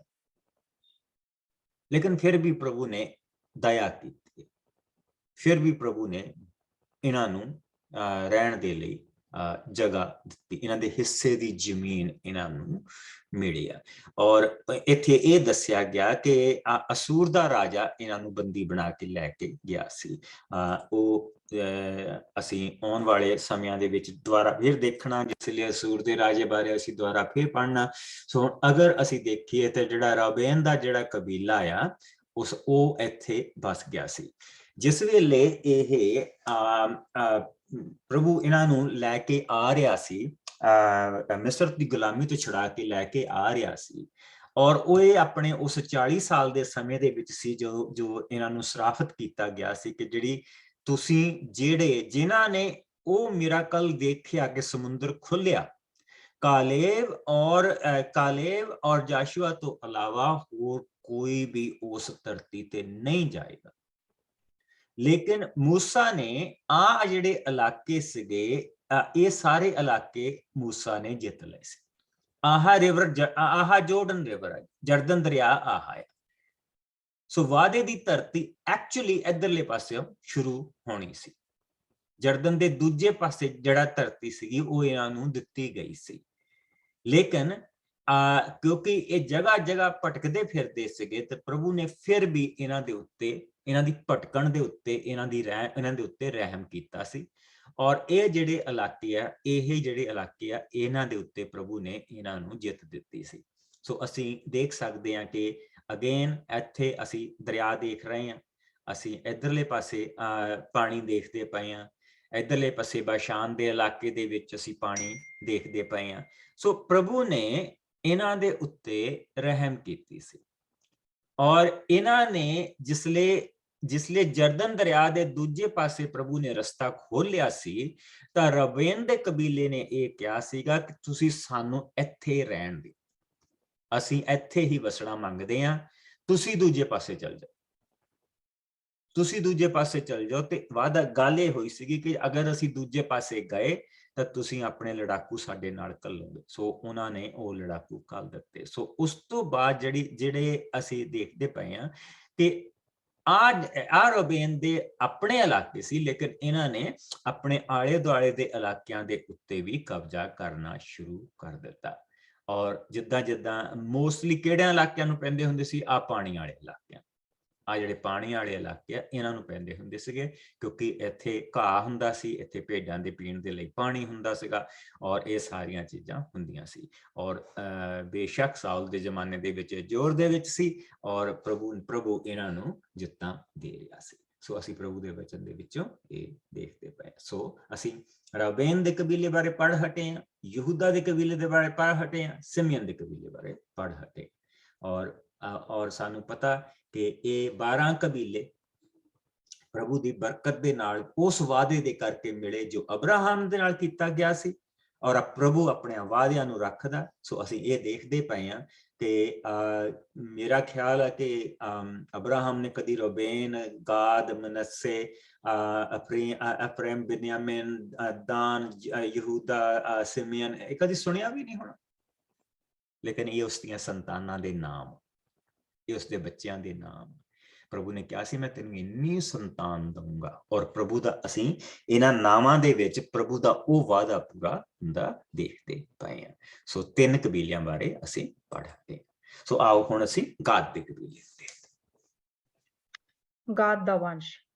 ਲੇਕਿਨ ਫਿਰ ਵੀ ਪ੍ਰਭੂ ਨੇ ਦਇਆ ਕੀਤੀ, ਫਿਰ ਵੀ ਪ੍ਰਭੂ ਨੇ ਇਹਨਾਂ ਨੂੰ ਰਹਿਣ ਦੇ ਲਈ ਜਗ੍ਹਾ ਦਿੱਤੀ, ਇਹਨਾਂ ਦੇ ਹਿੱਸੇ ਦੀ ਜ਼ਮੀਨ ਇਹਨਾਂ ਨੂੰ ਮਿਲੀ ਆ। ਔਰ ਇੱਥੇ ਇਹ ਦੱਸਿਆ ਗਿਆ ਕਿ ਅਸੂਰ ਦਾ ਰਾਜਾ ਇਹਨਾਂ ਨੂੰ ਬੰਦੀ ਬਣਾ ਕੇ ਲੈ ਕੇ ਗਿਆ ਸੀ। ਉਹ ਅਸੀਂ ਆਉਣ ਵਾਲੇ ਸਮਿਆਂ ਦੇ ਵਿੱਚ ਦੁਬਾਰਾ ਫਿਰ ਦੇਖਣਾ, ਜਿਸ ਲਈ ਅਸੂਰ ਦੇ ਰਾਜੇ ਬਾਰੇ ਅਸੀਂ ਦੁਬਾਰਾ ਫਿਰ ਪੜ੍ਹਨਾ। ਸੋ ਅਗਰ ਅਸੀਂ ਦੇਖੀਏ ਤਾਂ ਜਿਹੜਾ ਰੂਬੇਨ ਦਾ ਜਿਹੜਾ ਕਬੀਲਾ ਆ ਉਹ ਇੱਥੇ ਬਸ ਗਿਆ ਸੀ। ਜਿਸ ਵੇਲੇ ਇਹ ਪ੍ਰਭੂ ਇਹਨਾਂ ਨੂੰ ਲੈ ਕੇ ਆ ਰਿਹਾ ਸੀ, ਮਿਸਰ ਦੀ ਗੁਲਾਮੀ ਤੋਂ ਛੁਡਾ ਕੇ ਲੈ ਕੇ ਆ ਰਿਹਾ ਸੀ, ਔਰ ਉਹ ਇਹ ਆਪਣੇ ਉਸ 40 ਸਾਲ ਦੇ ਸਮੇਂ ਦੇ ਵਿੱਚ ਸੀ ਜੋ ਇਹਨਾਂ ਨੂੰ ਸਰਾਫਤ ਕੀਤਾ ਗਿਆ ਸੀ ਕਿ ਤੁਸੀਂ ਜਿਨ੍ਹਾਂ ਨੇ ਉਹ ਮਿਰਾਕਲ ਦੇਖਿਆ ਕਿ ਸਮੁੰਦਰ ਖੁੱਲਿਆ, ਕਾਲੇਬ ਔਰ ਜਾਸ਼ੂਆ ਤੋਂ ਇਲਾਵਾ ਹੋਰ ਕੋਈ ਵੀ ਉਸ ਧਰਤੀ ਤੇ ਨਹੀਂ ਜਾਏਗਾ। ਲੇਕਿਨ ਮੂਸਾ ਨੇ ਜਿਹੜੇ ਇਲਾਕੇ ਸੀਗੇ, ਇਹ ਸਾਰੇ ਇਲਾਕੇ ਮੂਸਾ ਨੇ ਜਿੱਤ ਲਏ ਸੀ। ਆਹ ਜੋਰਡਨ ਰਿਵਰ ਹੈ, ਜਰਦਨ ਦਰਿਆ ਆਹ ਹੈ। ਸੋ ਵਾਅਦੇ ਦੀ ਧਰਤੀ ਐਕਚੁਅਲੀ ਇਧਰਲੇ ਪਾਸਿਓਂ ਸ਼ੁਰੂ ਹੋਣੀ ਸੀ। ਜਰਦਨ ਦੇ ਦੂਜੇ ਪਾਸੇ ਜਿਹੜਾ ਧਰਤੀ ਸੀਗੀ ਉਹ ਇਹਨਾਂ ਨੂੰ ਦਿੱਤੀ ਗਈ ਸੀ। ਲੇਕਿਨ ਕਿਉਂਕਿ ਇਹ ਜਗ੍ਹਾ ਜਗ੍ਹਾ ਭਟਕਦੇ ਫਿਰਦੇ ਸੀਗੇ ਤੇ ਪ੍ਰਭੂ ਨੇ ਫਿਰ ਵੀ ਇਹਨਾਂ ਦੀ ਭਟਕਣ ਦੇ ਉੱਤੇ ਇਹਨਾਂ ਦੇ ਉੱਤੇ ਰਹਿਮ ਕੀਤਾ ਸੀ। ਔਰ ਇਹ ਜਿਹੜੇ ਇਲਾਕੇ ਆ ਇਹਨਾਂ ਦੇ ਉੱਤੇ ਪ੍ਰਭੂ ਨੇ ਇਹਨਾਂ ਨੂੰ ਜਿੱਤ ਦਿੱਤੀ ਸੀ। ਸੋ ਅਸੀਂ ਦੇਖ ਸਕਦੇ ਹਾਂ ਕਿ ਅਗੇਨ ਇੱਥੇ ਅਸੀਂ ਦਰਿਆ ਦੇਖ ਰਹੇ ਹਾਂ, ਅਸੀਂ ਇਧਰਲੇ ਪਾਸੇ ਪਾਣੀ ਦੇਖਦੇ ਪਏ ਹਾਂ, ਇਧਰਲੇ ਪਾਸੇ ਬਾਸ਼ਾਨ ਦੇ ਇਲਾਕੇ ਦੇ ਵਿੱਚ ਅਸੀਂ ਪਾਣੀ ਦੇਖਦੇ ਪਏ ਹਾਂ। ਸੋ ਪ੍ਰਭੂ ਨੇ ਇਹਨਾਂ ਦੇ ਉੱਤੇ ਰਹਿਮ ਕੀਤੀ ਸੀ। ਔਰ ਇਹਨਾਂ ਨੇ ਜਿਸਲੇ ਜਰਦਨ ਦਰਿਆ ਦੇ ਦੂਜੇ ਪਾਸੇ ਪ੍ਰਭੂ ਨੇ ਰਸਤਾ ਖੋਲਿਆ ਸੀ ਤਾਂ ਰੂਬੇਨ ਦੇ ਕਬੀਲੇ ਨੇ ਇਹ ਕਿਹਾ ਸੀਗਾ ਕਿ ਤੁਸੀਂ ਸਾਨੂੰ ਇੱਥੇ ਰਹਿਣ ਦਿਓ, ਅਸੀਂ ਇੱਥੇ ਹੀ ਵਸਣਾ ਮੰਗਦੇ ਹਾਂ, ਤੁਸੀਂ ਦੂਜੇ ਪਾਸੇ ਚਲ ਜਾਓ। ਤੇ ਵਾਅਦਾ ਗੱਲ ਇਹ ਹੋਈ ਸੀਗੀ ਕਿ ਅਗਰ ਅਸੀਂ ਦੂਜੇ ਪਾਸੇ ਗਏ ਤਾਂ ਤੁਸੀਂ ਆਪਣੇ ਲੜਾਕੂ ਸਾਡੇ ਨਾਲ ਘੱਲੋਗੇ। ਸੋ ਉਹਨਾਂ ਨੇ ਉਹ ਲੜਾਕੂ ਘੱਲ ਦਿੱਤੇ। ਸੋ ਉਸ ਤੋਂ ਬਾਅਦ ਜਿਹੜੇ ਅਸੀਂ ਦੇਖਦੇ ਪਏ ਹਾਂ ਕਿ ਰੂਬੇਨ ਦੇ ਆਪਣੇ ਇਲਾਕੇ ਸੀ, ਲੇਕਿਨ ਇਹਨਾਂ ਨੇ ਆਪਣੇ ਆਲੇ ਦੁਆਲੇ ਦੇ ਇਲਾਕਿਆਂ ਦੇ ਉੱਤੇ ਵੀ ਕਬਜ਼ਾ ਕਰਨਾ ਸ਼ੁਰੂ ਕਰ ਦਿੱਤਾ। ਔਰ ਜਿੱਦਾਂ ਮੋਸਟਲੀ ਕਿਹੜਿਆਂ ਇਲਾਕਿਆਂ ਨੂੰ ਪੈਂਦੇ ਹੁੰਦੇ ਸੀ? ਪਾਣੀ ਵਾਲੇ ਇਲਾਕਿਆਂ, ਜਿਹੜੇ ਪਾਣੀ ਵਾਲੇ ਇਲਾਕੇ ਆ ਇਹਨਾਂ ਨੂੰ ਪੈਂਦੇ ਹੁੰਦੇ ਸੀਗੇ, ਕਿਉਂਕਿ ਇੱਥੇ ਘਾਹ ਹੁੰਦਾ ਸੀ, ਇੱਥੇ ਭੇਡਾਂ ਦੇ ਪੀਣ ਦੇ ਲਈ ਪਾਣੀ ਹੁੰਦਾ ਸੀਗਾ, ਔਰ ਇਹ ਸਾਰੀਆਂ ਚੀਜ਼ਾਂ ਹੁੰਦੀਆਂ ਸੀ। ਔਰ ਬੇਸ਼ੱਕ ਸਾਊਲ ਦੇ ਜ਼ਮਾਨੇ ਦੇ ਵਿੱਚ ਜ਼ੋਰ ਦੇ ਵਿੱਚ ਸੀ, ਔਰ ਪ੍ਰਭੂ ਇਹਨਾਂ ਨੂੰ ਜਿੱਤਾਂ ਦੇ ਰਿਹਾ ਸੀ। ਸੋ ਅਸੀਂ ਪ੍ਰਭੂ ਦੇ ਵਚਨ ਦੇ ਵਿੱਚੋਂ ਇਹ ਦੇਖਦੇ ਪਏ। ਸੋ ਅਸੀਂ ਰੂਬੇਨ ਦੇ ਕਬੀਲੇ ਬਾਰੇ ਪੜ੍ਹ ਹਟੇ ਹਾਂ, ਯਹੂਦਾ ਦੇ ਕਬੀਲੇ ਦੇ ਬਾਰੇ ਪੜ੍ਹ ਹਟੇ ਹਾਂ, ਸਿਮਯਨ ਦੇ ਕਬੀਲੇ ਬਾਰੇ ਪੜ੍ਹ ਹਟੇ। ਔਰ ਸਾਨੂੰ ਪਤਾ ਕਿ ਇਹ 12 ਕਬੀਲੇ ਪ੍ਰਭੂ ਦੀ ਬਰਕਤ ਦੇ ਨਾਲ ਉਸ ਵਾਅਦੇ ਦੇ ਕਰਕੇ ਮਿਲੇ ਜੋ ਅਬਰਾਹਮ ਦੇ ਨਾਲ ਕੀਤਾ ਗਿਆ ਸੀ, ਔਰ ਪ੍ਰਭੂ ਆਪਣੇ ਵਾਅਦਿਆਂ ਨੂੰ ਰੱਖਦਾ। ਸੋ ਅਸੀਂ ਇਹ ਦੇਖਦੇ ਪਏ ਹਾਂ ਕਿ ਮੇਰਾ ਖਿਆਲ ਹੈ ਕਿ ਅਬਰਾਹਮ ਨੇ ਕਦੀ ਰੂਬੇਨ, ਗਾਦ, ਮਨੱਸੇ, ਅਫਰੈਮ, ਬਿਨਯਾਮਿਨ, ਦਾਨ, ਯਹੂਦਾ, ਸਿਮਯਨ ਇਹ ਕਦੀ ਸੁਣਿਆ ਵੀ ਨਹੀਂ ਹੋਣਾ, ਲੇਕਿਨ ਇਹ ਉਸ ਦੀਆਂ ਸੰਤਾਨਾਂ ਦੇ ਨਾਮ, ਇਹ ਉਸਦੇ ਬੱਚਿਆਂ ਦੇ ਨਾਮ। ਪ੍ਰਭੂ ਨੇ ਕਿਹਾ ਸੀ ਮੈਂ ਤੈਨੂੰ ਇੰਨੀ ਸੰਤਾਨ ਦਊਂਗਾ, ਔਰ ਪ੍ਰਭੂ ਦਾ ਅਸੀਂ ਇਹਨਾਂ ਨਾਵਾਂ ਦੇ ਵਿੱਚ ਪ੍ਰਭੂ ਦਾ ਉਹ ਵਾਅਦਾ ਪੂਰਾ ਹੁੰਦਾ ਦੇਖਦੇ ਪਏ ਹਾਂ। ਸੋ 3 ਕਬੀਲਿਆਂ ਬਾਰੇ ਅਸੀਂ ਪੜ੍ਹਦੇ ਹਾਂ। ਸੋ ਆਓ ਹੁਣ ਅਸੀਂ ਗਾਦ ਦੇ ਕਬੀਲੇ ਦੇਖਦੇ। ਗਾਦ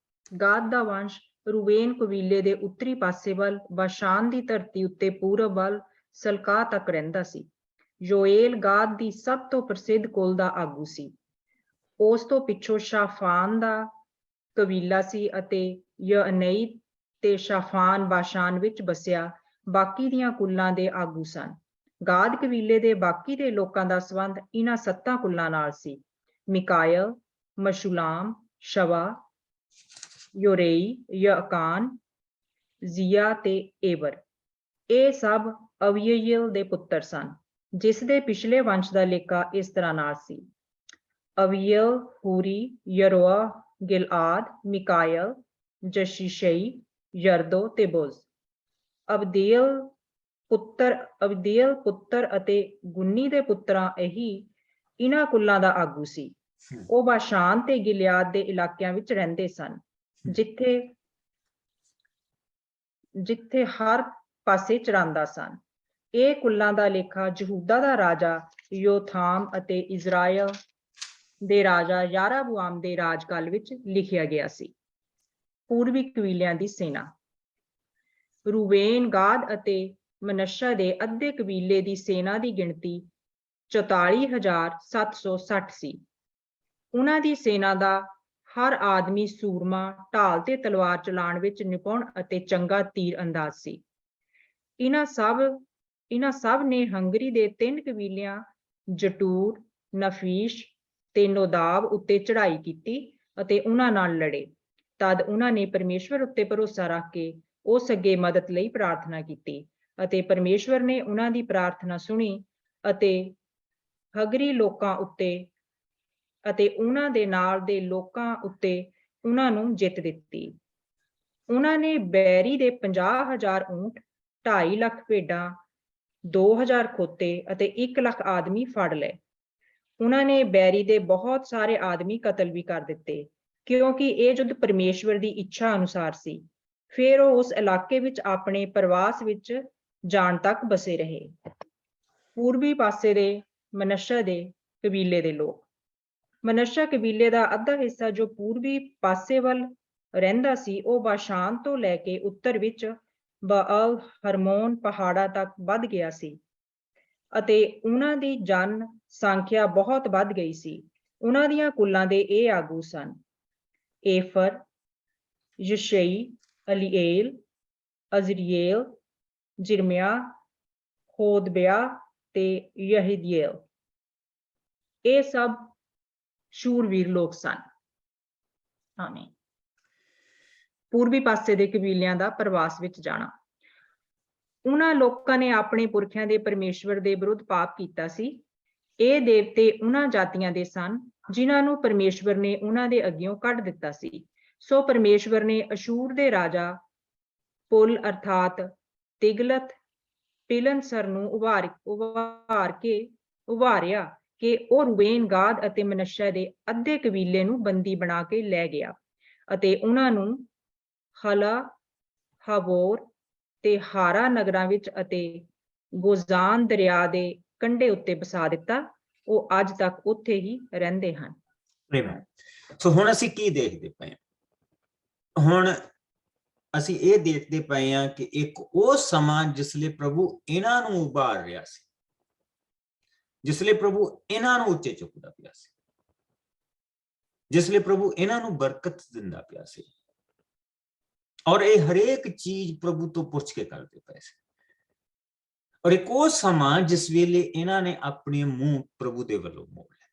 ਦਾ ਵੰਸ਼ ਰੂਬੇਨ ਕਬੀਲੇ ਦੇ ਉੱਤਰੀ ਪਾਸੇ ਵੱਲ ਬਾਸ਼ਾਨ ਦੀ ਧਰਤੀ ਉੱਤੇ ਪੂਰਬ ਵੱਲ ਸਲਕਾਹ ਤੱਕ ਰਹਿੰਦਾ ਸੀ। ਯੋਏਲ ਗਾਦ ਦੀ ਸਭ ਤੋਂ ਪ੍ਰਸਿੱਧ ਕੁਲ ਦਾ ਆਗੂ ਸੀ। ਉਸ ਤੋਂ ਪਿੱਛੋਂ ਸ਼ਾਫਾਨ ਦਾ ਕਬੀਲਾ ਸੀ ਅਤੇ ਯਅਨਈ ਤੇ ਸ਼ਾਫਾਨ ਬਾਸ਼ਾਨ ਵਿੱਚ ਬਸਿਆ ਬਾਕੀ ਦੀਆਂ ਕੁੱਲਾਂ ਦੇ ਆਗੂ ਸਨ। ਗਾਦ ਕਬੀਲੇ ਦੇ ਬਾਕੀ ਦੇ ਲੋਕਾਂ ਦਾ ਸੰਬੰਧ ਇਹਨਾਂ 7 ਕੁੱਲਾਂ ਨਾਲ ਸੀ: ਮਿਕਾਇਲ, ਮਸ਼ੁਲਾਮ, ਸ਼ਵਾ, ਯੋਰੇਈ, ਯਅਕਾਨ, ਜ਼ੀਆ ਤੇ ਏਬਰ। ਇਹ ਸਭ ਅਵੀਯਲ ਦੇ ਪੁੱਤਰ ਸਨ, ਜਿਸ ਦੇ ਪਿਛਲੇ ਵੰਸ਼ ਦਾ ਲੇਖਾ ਇਸ ਤਰ੍ਹਾਂ ਨਾਲ ਸੀ। ਅਵੀਯਲ, ਹੂਰੀ, ਯਰੋਆ, ਗਿਲਆਦ, ਮਿਕਾਇਲ, ਜਸ਼ੀਸ਼ਈ, ਯਰਦੋ ਤੇ ਬੁਜ਼। ਅਬਦੀਲ ਪੁੱਤਰ ਅਤੇ ਗੁੰਨੀ ਦੇ ਪੁੱਤਰਾਂ ਇਹੀ ਇਹਨਾਂ ਕੁੱਲਾਂ ਦਾ ਆਗੂ ਸੀ। ਉਹ ਬਾਸ਼ਾਨ ਤੇ ਗਿਲਿਆਦ ਦੇ ਇਲਾਕਿਆਂ ਵਿੱਚ ਰਹਿੰਦੇ ਸਨ, ਜਿੱਥੇ ਹਰ ਪਾਸੇ ਚਰਾਂਦਾ ਸਨ। ਇਹ ਕੁੱਲਾਂ ਦਾ ਲੇਖਾ ਯਹੂਦਾ ਦਾ ਰਾਜਾ ਯੋਥਾਮ ਅਤੇ ਇਜ਼ਰਾਇਲ ਦੇ ਰਾਜਾ ਯਾਰਾਬੁਆਮ ਦੇ ਰਾਜਕਾਲ ਵਿੱਚ ਲਿਖਿਆ ਗਿਆ ਸੀ। ਪੂਰਬੀ ਕਬੀਲਿਆਂ ਦੀ ਸੈਨਾ। ਰੂਬੇਨ, ਗਾਦ ਅਤੇ ਮਨੱਸ਼ਾ ਦੇ ਅੱਧੇ ਕਬੀਲੇ ਦੀ ਸੈਨਾ ਦੀ ਗਿਣਤੀ 44,760 ਸੀ। ਉਹਨਾਂ ਦੀ ਸੈਨਾ ਦਾ ਹਰ ਆਦਮੀ ਸੂਰਮਾ, ਢਾਲ ਤੇ ਤਲਵਾਰ ਚਲਾਉਣ ਵਿੱਚ ਨਿਪੁੰਨ ਅਤੇ ਚੰਗਾ ਤੀਰ ਅੰਦਾਜ਼ ਸੀ। ਇਹਨਾਂ ਸਭ ਨੇ ਹੰਗਰੀ ਦੇ 3 ਕਬੀਲਿਆਂ ਜਟੂਰ, ਨਫੀਸ਼ ਤੇ ਨੋਦਾਬ ਉੱਤੇ ਚੜ੍ਹਾਈ ਕੀਤੀ ਅਤੇ ਉਹਨਾਂ ਨਾਲ ਲੜੇ। ਤਦ ਉਹਨਾਂ ਨੇ ਪਰਮੇਸ਼ਵਰ ਉੱਤੇ ਭਰੋਸਾ ਰੱਖ ਕੇ ਉਸ ਅੱਗੇ ਮਦਦ ਲਈ ਪ੍ਰਾਰਥਨਾ ਕੀਤੀ ਅਤੇ ਪਰਮੇਸ਼ਵਰ ਨੇ ਉਹਨਾਂ ਦੀ ਪ੍ਰਾਰਥਨਾ ਸੁਣੀ ਅਤੇ ਹੰਗਰੀ ਲੋਕਾਂ ਉੱਤੇ ਅਤੇ ਉਹਨਾਂ ਦੇ ਨਾਲ ਦੇ ਲੋਕਾਂ ਉੱਤੇ ਉਹਨਾਂ ਨੂੰ ਜਿੱਤ ਦਿੱਤੀ। ਉਹਨਾਂ ਨੇ ਬੈਰੀ ਦੇ 50,000 ਊਂਟ, 2.5 ਲੱਖ ਭੇਡਾਂ, 2,000 ਖੋਤੇ ਅਤੇ 1 ਲੱਖ ਆਦਮੀ ਫੜ ਲਏ। ਉਹਨਾਂ ਨੇ ਬੈਰੀ ਦੇ ਬਹੁਤ ਸਾਰੇ ਆਦਮੀ ਕਤਲ ਵੀ ਕਰ ਦਿੱਤੇ, ਕਿਉਂਕਿ ਇਹ ਯੁੱਧ ਪਰਮੇਸ਼ਵਰ ਦੀ ਇੱਛਾ ਅਨੁਸਾਰ ਸੀ। ਫਿਰ ਉਹ ਉਸ ਇਲਾਕੇ ਵਿੱਚ ਆਪਣੇ ਪ੍ਰਵਾਸ ਵਿੱਚ ਜਾਣ ਤੱਕ ਬਸੇ ਰਹੇ। ਪੂਰਬੀ ਪਾਸੇ ਦੇ ਮਨੱਸ਼ਾ ਦੇ ਕਬੀਲੇ ਦੇ ਲੋਕ। ਮਨੱਸ਼ਾ ਕਬੀਲੇ ਦਾ ਅੱਧਾ ਹਿੱਸਾ ਜੋ ਪੂਰਬੀ ਪਾਸੇ ਵੱਲ ਰਹਿੰਦਾ ਸੀ, ਉਹ ਬਾਸ਼ਾਨ ਤੋਂ ਲੈ ਕੇ ਉੱਤਰ ਵਿੱਚ ਬਾਅਲ ਹਰਮੋਨ ਪਹਾੜਾਂ ਤੱਕ ਵੱਧ ਗਿਆ ਸੀ ਅਤੇ ਉਹਨਾਂ ਦੀ ਜਨ ਸੰਖਿਆ ਬਹੁਤ ਵੱਧ ਗਈ ਸੀ। ਉਹਨਾਂ ਦੀਆਂ ਕੁੱਲਾਂ ਦੇ ਇਹ ਆਗੂ ਸਨ: ਏਫਰ, ਯਸ਼ਈ, ਅਲੀਏਲ, ਅਜ਼ਰੀਏਲ, ਜਿਰਮਿਆ, ਹੋਦਬਿਆ ਤੇ ਯਹਿਦੀਏਲ। ਇਹ ਸਭ ਸ਼ੂਰਵੀਰ ਲੋਕ ਸਨ। ਆਮੀਨ। ਪੂਰਬੀ ਪਾਸੇ ਦੇ ਕਬੀਲਿਆਂ ਦਾ ਪ੍ਰਵਾਸ ਵਿੱਚ ਜਾਣਾ। ਉਹਨਾਂ ਲੋਕਾਂ ਨੇ ਆਪਣੇ ਪੁਰਖਿਆਂ ਦੇ ਪਰਮੇਸ਼ਵਰ ਦੇ ਵਿਰੁੱਧ ਪਾਪ ਕੀਤਾ ਸੀ। ਇਹ ਦੇਵਤੇ ਉਹਨਾਂ ਜਾਤੀਆਂ ਦੇ ਸਨ ਜਿਨ੍ਹਾਂ ਨੂੰ ਪਰਮੇਸ਼ਵਰ ਨੇ ਉਹਨਾਂ ਦੇ ਅੱਗਿਓਂ ਕੱਢ ਦਿੱਤਾ ਸੀ। ਸੋ ਪਰਮੇਸ਼ਵਰ ਨੇ ਅਸ਼ੂਰ ਦੇ ਰਾਜਾ ਪੁਲ ਅਰਥਾਤ ਤਿਗਲਤ ਪਿਲਨਸਰ ਨੂੰ ਉਭਾਰਿਆ ਕਿ ਉਹ ਰੂਬੇਨ, ਗਾਦ ਅਤੇ ਮਨੱਸ਼ਾ ਦੇ ਅੱਧੇ ਕਬੀਲੇ ਨੂੰ ਬੰਦੀ ਬਣਾ ਕੇ ਲੈ ਗਿਆ ਅਤੇ ਉਹਨਾਂ ਨੂੰ ਹਲਾ, ਹਾਬੋਰ ਤੇ ਹਾਰਾ ਨਗਰਾਂ ਵਿੱਚ ਅਤੇ ਗੋਜ਼ਾਨ ਦਰਿਆ ਦੇ ਕੰਢੇ ਉੱਤੇ ਬਸਾ ਦਿੱਤਾ। ਉਹ ਅੱਜ ਤੱਕ ਉੱਥੇ ਹੀ ਰਹਿੰਦੇ ਹਨ। ਸੋ ਹੁਣ ਅਸੀਂ ਕੀ ਦੇਖਦੇ ਪਏ ਹਾਂ? ਹੁਣ ਅਸੀਂ ਇਹ ਦੇਖਦੇ ਪਏ ਹਾਂ ਕਿ ਇੱਕ ਉਹ ਸਮਾਂ ਜਿਸਲੇ ਪ੍ਰਭੂ ਇਹਨਾਂ ਨੂੰ ਉਭਾਰ ਰਿਹਾ ਸੀ, ਜਿਸਲੇ ਪ੍ਰਭੂ ਇਹਨਾਂ ਨੂੰ ਉੱਚੇ ਚੁੱਕਦਾ ਪਿਆ ਸੀ, ਜਿਸਲੇ ਪ੍ਰਭੂ ਇਹਨਾਂ ਨੂੰ ਬਰਕਤ ਦਿੰਦਾ ਪਿਆ ਸੀ, ਔਰ ਇਹ ਹਰੇਕ ਚੀਜ਼ ਪ੍ਰਭੂ ਤੋਂ ਪੁੱਛ ਕੇ ਕਰਦੇ ਪਏ ਸੀ। ਔਰ ਇੱਕ ਉਹ ਸਮਾਂ ਜਿਸ ਵੇਲੇ ਇਹਨਾਂ ਨੇ ਆਪਣੇ ਮੂੰਹ ਪ੍ਰਭੂ ਦੇ ਵੱਲੋਂ ਮੋੜ ਲਿਆ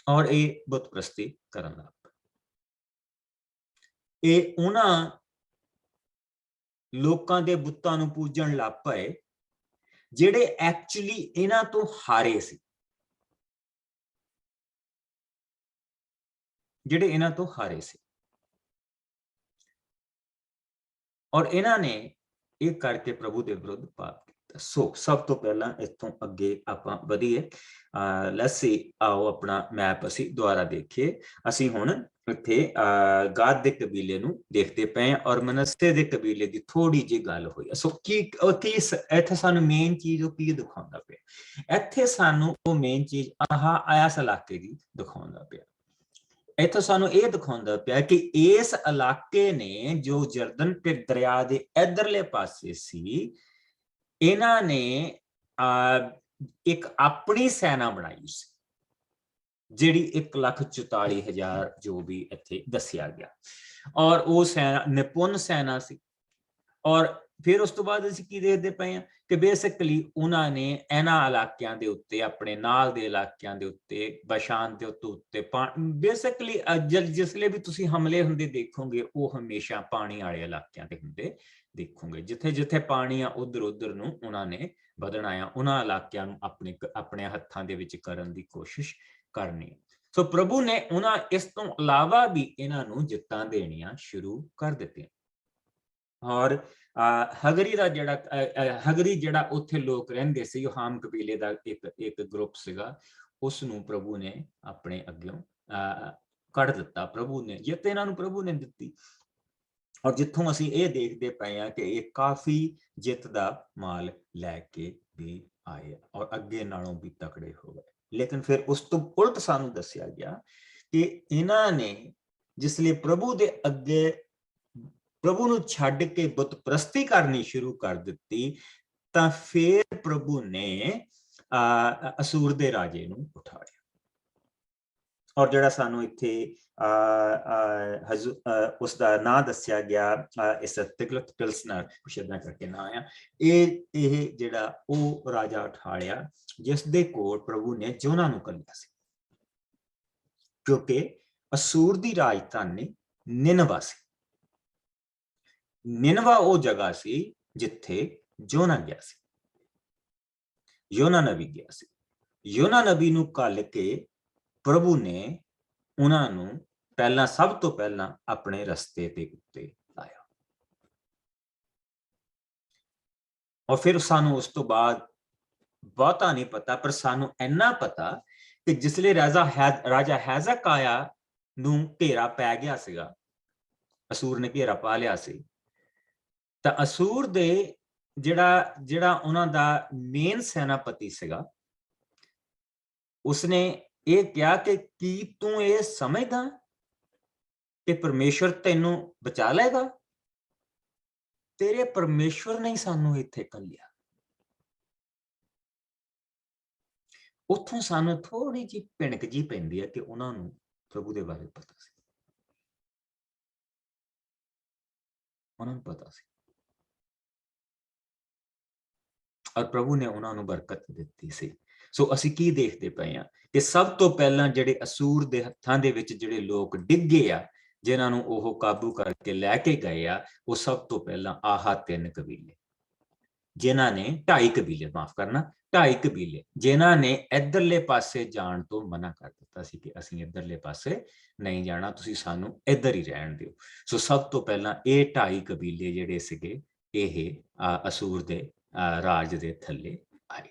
ਔਰ ਇਹ ਬੁੱਤ ਪ੍ਰਸਤੀ ਕਰਨ ਲੱਗ ਪਏ। ਇਹ ਉਹਨਾਂ ਲੋਕਾਂ ਦੇ ਬੁੱਤਾਂ ਨੂੰ ਪੂਜਣ ਲੱਗ ਪਏ ਜਿਹੜੇ ਐਕਚੁਅਲੀ ਇਹਨਾਂ ਤੋਂ ਹਾਰੇ ਸੀ, ਜਿਹੜੇ ਇਹਨਾਂ ਤੋਂ ਹਾਰੇ ਸੀ। ਔਰ ਇਹਨਾਂ ਨੇ ਇਹ ਕਰਕੇ ਪ੍ਰਭੂ ਦੇ ਵਿਰੁੱਧ ਪਾਪ ਕੀਤਾ। ਸੋ ਸਭ ਤੋਂ ਪਹਿਲਾਂ ਇੱਥੋਂ ਅੱਗੇ ਆਪਾਂ ਵਧੀਏ। ਲੈਸੀ ਆਓ ਆਪਣਾ ਮੈਪ ਅਸੀਂ ਦੁਆਰਾ ਦੇਖੀਏ। ਅਸੀਂ ਹੁਣ ਇੱਥੇ ਗਾਦ ਦੇ ਕਬੀਲੇ ਨੂੰ ਦੇਖਦੇ ਪਏ ਔਰ ਮਨੱਸੇ ਦੇ ਕਬੀਲੇ ਦੀ ਥੋੜੀ ਜਿਹੀ ਗੱਲ ਹੋਈ। ਸੋ ਕੀ ਇੱਥੇ ਸਾਨੂੰ ਮੇਨ ਚੀਜ਼ ਉਹ ਕੀ ਦਿਖਾਉਂਦਾ ਪਿਆ? ਇੱਥੇ ਸਾਨੂੰ ਉਹ ਮੇਨ ਚੀਜ਼ ਇਸ ਇਲਾਕੇ ਦੀ ਦਿਖਾਉਂਦਾ ਪਿਆ। ਇੱਥੋਂ ਸਾਨੂੰ ਇਹ ਦਿਖਾਉਂਦਾ ਪਿਆ ਕਿ ਇਸ ਇਲਾਕੇ ਨੇ ਜੋ ਜਰਦਨ ਤੇ ਦਰਿਆ ਦੇ ਇਧਰਲੇ ਪਾਸੇ ਸੀ, ਇਹਨਾਂ ਨੇ ਇੱਕ ਆਪਣੀ ਸੈਨਾ ਬਣਾਈ ਸੀ ਜਿਹੜੀ 1,44,000 ਜੋ ਵੀ ਇੱਥੇ ਦੱਸਿਆ ਗਿਆ। ਔਰ ਉਹ ਸੈਨਾ ਨਿਪੁੰਨ ਸੈਨਾ ਸੀ ਔਰ ਫਿਰ ਉਸ ਤੋਂ ਬਾਅਦ ਅਸੀਂ ਕੀ ਦੇਖਦੇ ਪਏ ਹਾਂ ਕਿ ਬੇਸਿਕਲੀ ਉਹਨਾਂ ਨੇ ਇਹਨਾਂ ਇਲਾਕਿਆਂ ਦੇ ਉੱਤੇ, ਆਪਣੇ ਨਾਲ ਦੇ ਇਲਾਕਿਆਂ ਦੇ ਉੱਤੇ, ਬਸ਼ਾਨ ਦੇ ਉੱਤੇ ਬੇਸਿਕਲੀ ਜਿਸਲੇ ਵੀ ਤੁਸੀਂ ਹਮਲੇ ਹੁੰਦੇ ਦੇਖੋਗੇ ਉਹ ਹਮੇਸ਼ਾ ਪਾਣੀ ਵਾਲੇ ਇਲਾਕਿਆਂ ਦੇ ਹੁੰਦੇ ਦੇਖੋਗੇ। ਜਿੱਥੇ ਜਿੱਥੇ ਪਾਣੀ ਆ ਉਧਰ ਨੂੰ ਉਹਨਾਂ ਨੇ ਵਧਣਾ ਆ, ਉਹਨਾਂ ਇਲਾਕਿਆਂ ਨੂੰ ਆਪਣੇ ਹੱਥਾਂ ਦੇ ਵਿੱਚ ਕਰਨ ਦੀ ਕੋਸ਼ਿਸ਼ ਕਰਨੀ। ਸੋ ਪ੍ਰਭੂ ਨੇ ਉਹਨਾਂ ਇਸ ਤੋਂ ਇਲਾਵਾ ਵੀ ਇਹਨਾਂ ਨੂੰ ਜਿੱਤਾਂ ਦੇਣੀਆਂ ਸ਼ੁਰੂ ਕਰ ਦਿੱਤੀਆਂ। ਔਰ ਹਗਰੀ ਦਾ ਹਗਰੀ ਜਿਹੜਾ ਉੱਥੇ ਲੋਕ ਰਹਿੰਦੇ ਸੀ, ਉਹ ਹਾਮ ਕਬੀਲੇ ਦਾ ਇੱਕ ਗਰੁੱਪ ਸੀਗਾ, ਉਸ ਨੂੰ ਪ੍ਰਭੂ ਨੇ ਆਪਣੇ ਅੱਗਿਓਂ ਕੱਢ ਦਿੱਤਾ। ਪ੍ਰਭੂ ਨੇ ਜਿੱਤ ਇਹਨਾਂ ਨੂੰ ਪ੍ਰਭੂ ਨੇ ਦਿੱਤੀ। ਔਰ ਜਿੱਥੋਂ ਅਸੀਂ ਇਹ ਦੇਖਦੇ ਪਏ ਹਾਂ ਕਿ ਇਹ ਕਾਫੀ ਜਿੱਤ ਦਾ ਮਾਲ ਲੈ ਕੇ ਵੀ ਆਏ ਔਰ ਅੱਗੇ ਨਾਲੋਂ ਵੀ ਤਕੜੇ ਹੋ ਗਏ। ਲੇਕਿਨ ਫਿਰ ਉਸ ਤੋਂ ਉਲਟ ਸਾਨੂੰ ਦੱਸਿਆ ਗਿਆ ਕਿ ਇਹਨਾਂ ਨੇ ਜਿਸ ਲਈ ਪ੍ਰਭੂ ਦੇ ਅੱਗੇ ਪ੍ਰਭੂ ਨੂੰ ਛੱਡ ਕੇ ਬੁੱਤ ਪ੍ਰਸਤੀ ਕਰਨੀ ਸ਼ੁਰੂ ਕਰ ਦਿੱਤੀ, ਤਾਂ ਫਿਰ ਪ੍ਰਭੂ ਨੇ ਅਸੂਰ ਦੇ ਰਾਜੇ ਨੂੰ ਉਠਾਇਆ। ਔਰ ਜਿਹੜਾ ਸਾਨੂੰ ਇੱਥੇ ਉਸ ਦਾ ਨਾਂ ਦੱਸਿਆ ਗਿਆ, ਇਸ ਤਿਗਲਤ ਪਿਲਸਨਰ ਕੁਛ ਏਦਾਂ ਕਰਕੇ ਨਾਂ ਆ, ਇਹ ਜਿਹੜਾ ਉਹ ਰਾਜਾ ਉਠਾਲਿਆ ਜਿਸ ਦੇ ਕੋਲ ਪ੍ਰਭੂ ਨੇ ਜੋਨਾ ਨੂੰ ਘੱਲਿਆ ਸੀ, ਕਿਉਂਕਿ ਅਸੂਰ ਦੀ ਰਾਜਧਾਨੀ ਨਿਨਵਾ ਸੀ। ਨਿਨਵਾ ਉਹ ਜਗ੍ਹਾ ਸੀ ਜਿੱਥੇ ਯੋਨਾ ਗਿਆ ਸੀ, ਯੋਨਾ ਨਬੀ ਗਿਆ ਸੀ। ਯੋਨਾ ਨਬੀ ਨੂੰ ਘੱਲ ਕੇ ਪ੍ਰਭੂ ਨੇ ਉਹਨਾਂ ਨੂੰ ਸਭ ਤੋਂ ਪਹਿਲਾਂ ਆਪਣੇ ਰਸਤੇ ਦੇ ਉੱਤੇ ਲਾਇਆ। ਔਰ ਫਿਰ ਸਾਨੂੰ ਉਸ ਤੋਂ ਬਾਅਦ ਬਹੁਤਾ ਨਹੀਂ ਪਤਾ, ਪਰ ਸਾਨੂੰ ਇੰਨਾ ਪਤਾ ਕਿ ਜਿਸਲੇ ਰਾਜਾ ਹੈਜ਼ਕਾਇਆ ਨੂੰ ਘੇਰਾ ਪੈ ਗਿਆ ਸੀਗਾ, ਅਸੂਰ ਨੇ ਘੇਰਾ ਪਾ ਲਿਆ ਸੀ, ਤਾਂ ਅਸੂਰ ਦੇ ਜਿਹੜਾ ਉਹਨਾਂ ਦਾ ਮੇਨ ਸੈਨਾਪਤੀ ਸੀਗਾ, ਉਸਨੇ ਇਹ ਕਿਹਾ ਕਿ ਕੀ ਤੂੰ ਇਹ ਸਮਝਦਾ ਕਿ ਪਰਮੇਸ਼ਵਰ ਤੈਨੂੰ ਬਚਾ ਲਏਗਾ? ਤੇਰੇ ਪਰਮੇਸ਼ਵਰ ਨੇ ਸਾਨੂੰ ਇੱਥੇ ਘੱਲਿਆ। ਉੱਥੋਂ ਸਾਨੂੰ ਥੋੜੀ ਜਿਹੀ ਭਿਣਕ ਜੀ ਪੈਂਦੀ ਹੈ ਕਿ ਉਹਨਾਂ ਨੂੰ ਪ੍ਰਭੂ ਦੇ ਬਾਰੇ ਪਤਾ ਸੀ, ਉਹਨਾਂ ਨੂੰ ਪਤਾ ਸੀ, ਔਰ ਪ੍ਰਭੂ ਨੇ ਉਹਨਾਂ ਨੂੰ ਬਰਕਤ ਦਿੱਤੀ ਸੀ। ਸੋ ਅਸੀਂ ਕੀ ਦੇਖਦੇ ਪਏ ਹਾਂ ਕਿ ਸਭ ਤੋਂ ਪਹਿਲਾਂ ਜਿਹੜੇ ਅਸੂਰ ਦੇ ਹੱਥਾਂ ਦੇ ਵਿੱਚ ਜਿਹੜੇ ਲੋਕ ਡਿੱਗੇ ਆ, ਜਿਨ੍ਹਾਂ ਨੂੰ ਉਹ ਕਾਬੂ ਕਰਕੇ ਲੈ ਕੇ ਗਏ ਆ, ਉਹ ਸਭ ਤੋਂ ਪਹਿਲਾਂ ਆਹ 3 ਕਬੀਲੇ, ਜਿਨ੍ਹਾਂ ਨੇ 2.5 ਕਬੀਲੇ, ਮਾਫ ਕਰਨਾ 2.5 ਕਬੀਲੇ, ਜਿਨ੍ਹਾਂ ਨੇ ਇੱਧਰਲੇ ਪਾਸੇ ਜਾਣ ਤੋਂ ਮਨਾ ਕਰ ਦਿੱਤਾ ਸੀ ਕਿ ਅਸੀਂ ਇੱਧਰਲੇ ਪਾਸੇ ਨਹੀਂ ਜਾਣਾ, ਤੁਸੀਂ ਸਾਨੂੰ ਇੱਧਰ ਹੀ ਰਹਿਣ ਦਿਓ। ਸੋ ਸਭ ਤੋਂ ਪਹਿਲਾਂ ਇਹ 2.5 ਕਬੀਲੇ ਜਿਹੜੇ ਸੀਗੇ, ਇਹ ਅਸੂਰ ਦੇ ਰਾਜ ਦੇ ਥੱਲੇ ਆਏ।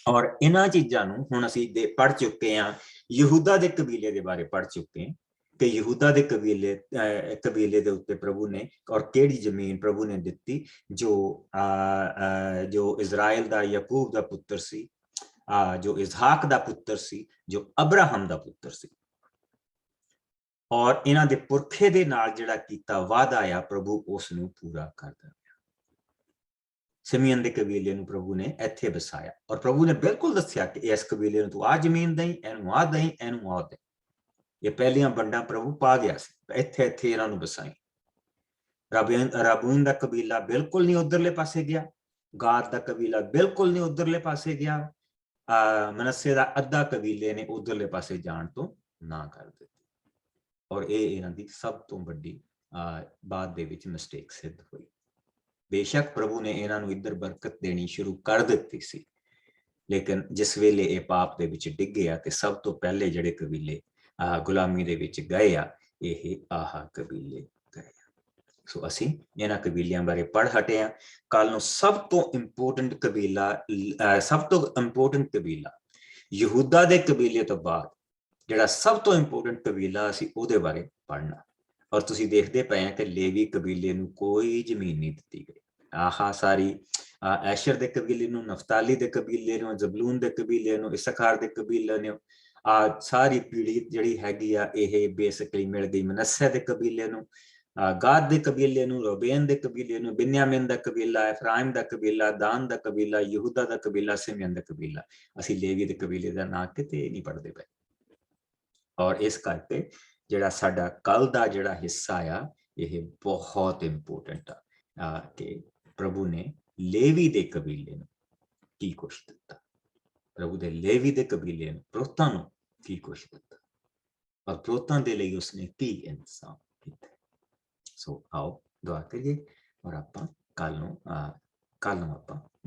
ਔਰ ਇਹਨਾਂ ਚੀਜ਼ਾਂ ਨੂੰ ਹੁਣ ਅਸੀਂ ਪੜ੍ਹ ਚੁੱਕੇ ਹਾਂ। ਯਹੂਦਾ ਦੇ ਕਬੀਲੇ ਦੇ ਬਾਰੇ ਪੜ੍ਹ ਚੁੱਕੇ ਹਾਂ ਕਿ ਯਹੂਦਾ ਦੇ ਕਬੀਲੇ ਦੇ ਉੱਤੇ ਪ੍ਰਭੂ ਨੇ ਔਰ ਕਿਹੜੀ ਜ਼ਮੀਨ ਪ੍ਰਭੂ ਨੇ ਦਿੱਤੀ, ਜੋ ਇਜ਼ਰਾਈਲ ਦਾ ਯਾਕੂਬ ਦਾ ਪੁੱਤਰ ਸੀ, ਜੋ ਇਸਹਾਕ ਦਾ ਪੁੱਤਰ ਸੀ, ਜੋ ਅਬਰਾਹਮ ਦਾ ਪੁੱਤਰ ਸੀ। ਔਰ ਇਹਨਾਂ ਦੇ ਪੁਰਖੇ ਦੇ ਨਾਲ ਜਿਹੜਾ ਕੀਤਾ ਵਾਅਦਾ ਆ, ਪ੍ਰਭੂ ਉਸ ਨੂੰ ਪੂਰਾ ਕਰਦਾ। ਸਿਮੀਅਨ ਦੇ ਕਬੀਲੇ ਨੂੰ ਪ੍ਰਭੂ ਨੇ ਇੱਥੇ ਵਸਾਇਆ, ਔਰ ਪ੍ਰਭੂ ਨੇ ਬਿਲਕੁਲ ਦੱਸਿਆ ਕਿ ਇਸ ਕਬੀਲੇ ਨੂੰ ਤੂੰ ਆਹ ਜ਼ਮੀਨ ਦੇਈਂ, ਇਹਨੂੰ ਆਹ ਦੇਈਂ, ਇਹਨੂੰ ਆਹ ਦੇ। ਇਹ ਪਹਿਲੀਆਂ ਵੰਡਾਂ ਪ੍ਰਭੂ ਪਾ ਗਿਆ ਸੀ, ਇੱਥੇ ਇਹਨਾਂ ਨੂੰ ਵਸਾਈ। ਰਾਬੂਨ ਦਾ ਕਬੀਲਾ ਬਿਲਕੁਲ ਨਹੀਂ ਉਧਰਲੇ ਪਾਸੇ ਗਿਆ, ਗਾਦ ਦਾ ਕਬੀਲਾ ਬਿਲਕੁਲ ਨਹੀਂ ਉਧਰਲੇ ਪਾਸੇ ਗਿਆ, ਮਨੱਸੇ ਦਾ ਅੱਧਾ ਕਬੀਲੇ ਨੇ ਉਧਰਲੇ ਪਾਸੇ ਜਾਣ ਤੋਂ ਨਾ ਕਰ ਦਿੱਤੀ। ਔਰ ਇਹ ਇਹਨਾਂ ਦੀ ਸਭ ਤੋਂ ਵੱਡੀ ਬਾਅਦ ਦੇ ਵਿੱਚ ਮਿਸਟੇਕ ਸਿੱਧ ਹੋਈ। ਬੇਸ਼ੱਕ ਪ੍ਰਭੂ ਨੇ ਇਹਨਾਂ ਨੂੰ ਇੱਧਰ ਬਰਕਤ ਦੇਣੀ ਸ਼ੁਰੂ ਕਰ ਦਿੱਤੀ ਸੀ, ਲੇਕਿਨ ਜਿਸ ਵੇਲੇ ਇਹ ਪਾਪ ਦੇ ਵਿੱਚ ਡਿੱਗੇ ਆ ਤੇ ਸਭ ਤੋਂ ਪਹਿਲੇ ਜਿਹੜੇ ਕਬੀਲੇ ਗੁਲਾਮੀ ਦੇ ਵਿੱਚ ਗਏ ਆ, ਇਹ ਆਹ ਕਬੀਲੇ ਗਏ ਆ। ਸੋ ਅਸੀਂ ਇਹਨਾਂ ਕਬੀਲਿਆਂ ਬਾਰੇ ਪੜ੍ਹ ਹਟੇ ਆ। ਕੱਲ ਨੂੰ ਸਭ ਤੋਂ ਇੰਪੋਰਟੈਂਟ ਕਬੀਲਾ ਯਹੂਦਾ ਦੇ ਕਬੀਲੇ ਤੋਂ ਬਾਅਦ ਜਿਹੜਾ ਸਭ ਤੋਂ ਇੰਪੋਰਟੈਂਟ ਕਬੀਲਾ ਅਸੀਂ ਉਹਦੇ ਬਾਰੇ ਪੜ੍ਹਨਾ। ਔਰ ਤੁਸੀਂ ਦੇਖਦੇ ਪਏ ਆ ਕਿ ਲੇਵੀ ਕਬੀਲੇ ਨੂੰ ਕੋਈ ਜ਼ਮੀਨ ਨਹੀਂ ਦਿੱਤੀ ਗਈ। ਆਹ ਸਾਰੀ ਐਸ਼ਰ ਦੇ ਕਬੀਲੇ ਨੂੰ, ਨਫਤਾਲੀ ਦੇ ਕਬੀਲੇ ਨੂੰ, ਜ਼ਬਲੂਨ ਦੇ ਕਬੀਲੇ ਨੂੰ, ਇਸਖਾਰ ਦੇ ਕਬੀਲੇ ਨੂੰ, ਸਾਰੀ ਪੀੜ੍ਹੀ ਜਿਹੜੀ ਹੈਗੀ ਆ ਇਹ ਬੇਸਿਕਲੀ ਮਿਲ ਗਈ ਮਨੱਸੇ ਦੇ ਕਬੀਲੇ ਨੂੰ, ਗਾਦ ਦੇ ਕਬੀਲੇ ਨੂੰ, ਰੂਬੇਨ ਦੇ ਕਬੀਲੇ ਨੂੰ, ਬਿਨਯਾਮੀਨ ਦਾ ਕਬੀਲਾ, ਇਫਰਾਇਮ ਦਾ ਕਬੀਲਾ, ਦਾਨ ਦਾ ਕਬੀਲਾ, ਯਹੂਦਾ ਦਾ ਕਬੀਲਾ, ਸਿਮਯਨ ਦਾ ਕਬੀਲਾ। ਅਸੀਂ ਲੇਵੀ ਦੇ ਕਬੀਲੇ ਦਾ ਨਾਂ ਕਿਤੇ ਨਹੀਂ ਪੜ੍ਹਦੇ ਪਏ। ਔਰ ਇਸ ਕਰਕੇ ਜਿਹੜਾ ਸਾਡਾ ਕੱਲ ਦਾ ਜਿਹੜਾ ਹਿੱਸਾ ਆ, ਇਹ ਬਹੁਤ ਇੰਪੋਰਟੈਂਟ ਆ। ਕਿ ਪ੍ਰਭੂ ਨੇ ਲੇਵੀ ਦੇ ਕਬੀਲੇ ਨੂੰ ਕੀ ਕੁਛ ਦਿੱਤਾ, ਪ੍ਰਭੂ ਦੇ ਲੇਵੀ ਦੇ ਕਬੀਲੇ ਨੂੰ, ਪੁਰੋਤਾਂ ਨੂੰ ਕੀ ਕੁਛ ਦਿੱਤਾ, ਔਰ ਪੁਰੋਤਾਂ ਦੇ ਲਈ ਉਸਨੇ ਕੀ ਇੰਤਜ਼ਾਮ ਕੀਤਾ। ਸੋ ਆਓ ਦੁਆ ਕਰੀਏ ਔਰ ਆਪਾਂ ਕੱਲ ਨੂੰ ਆਪਾਂ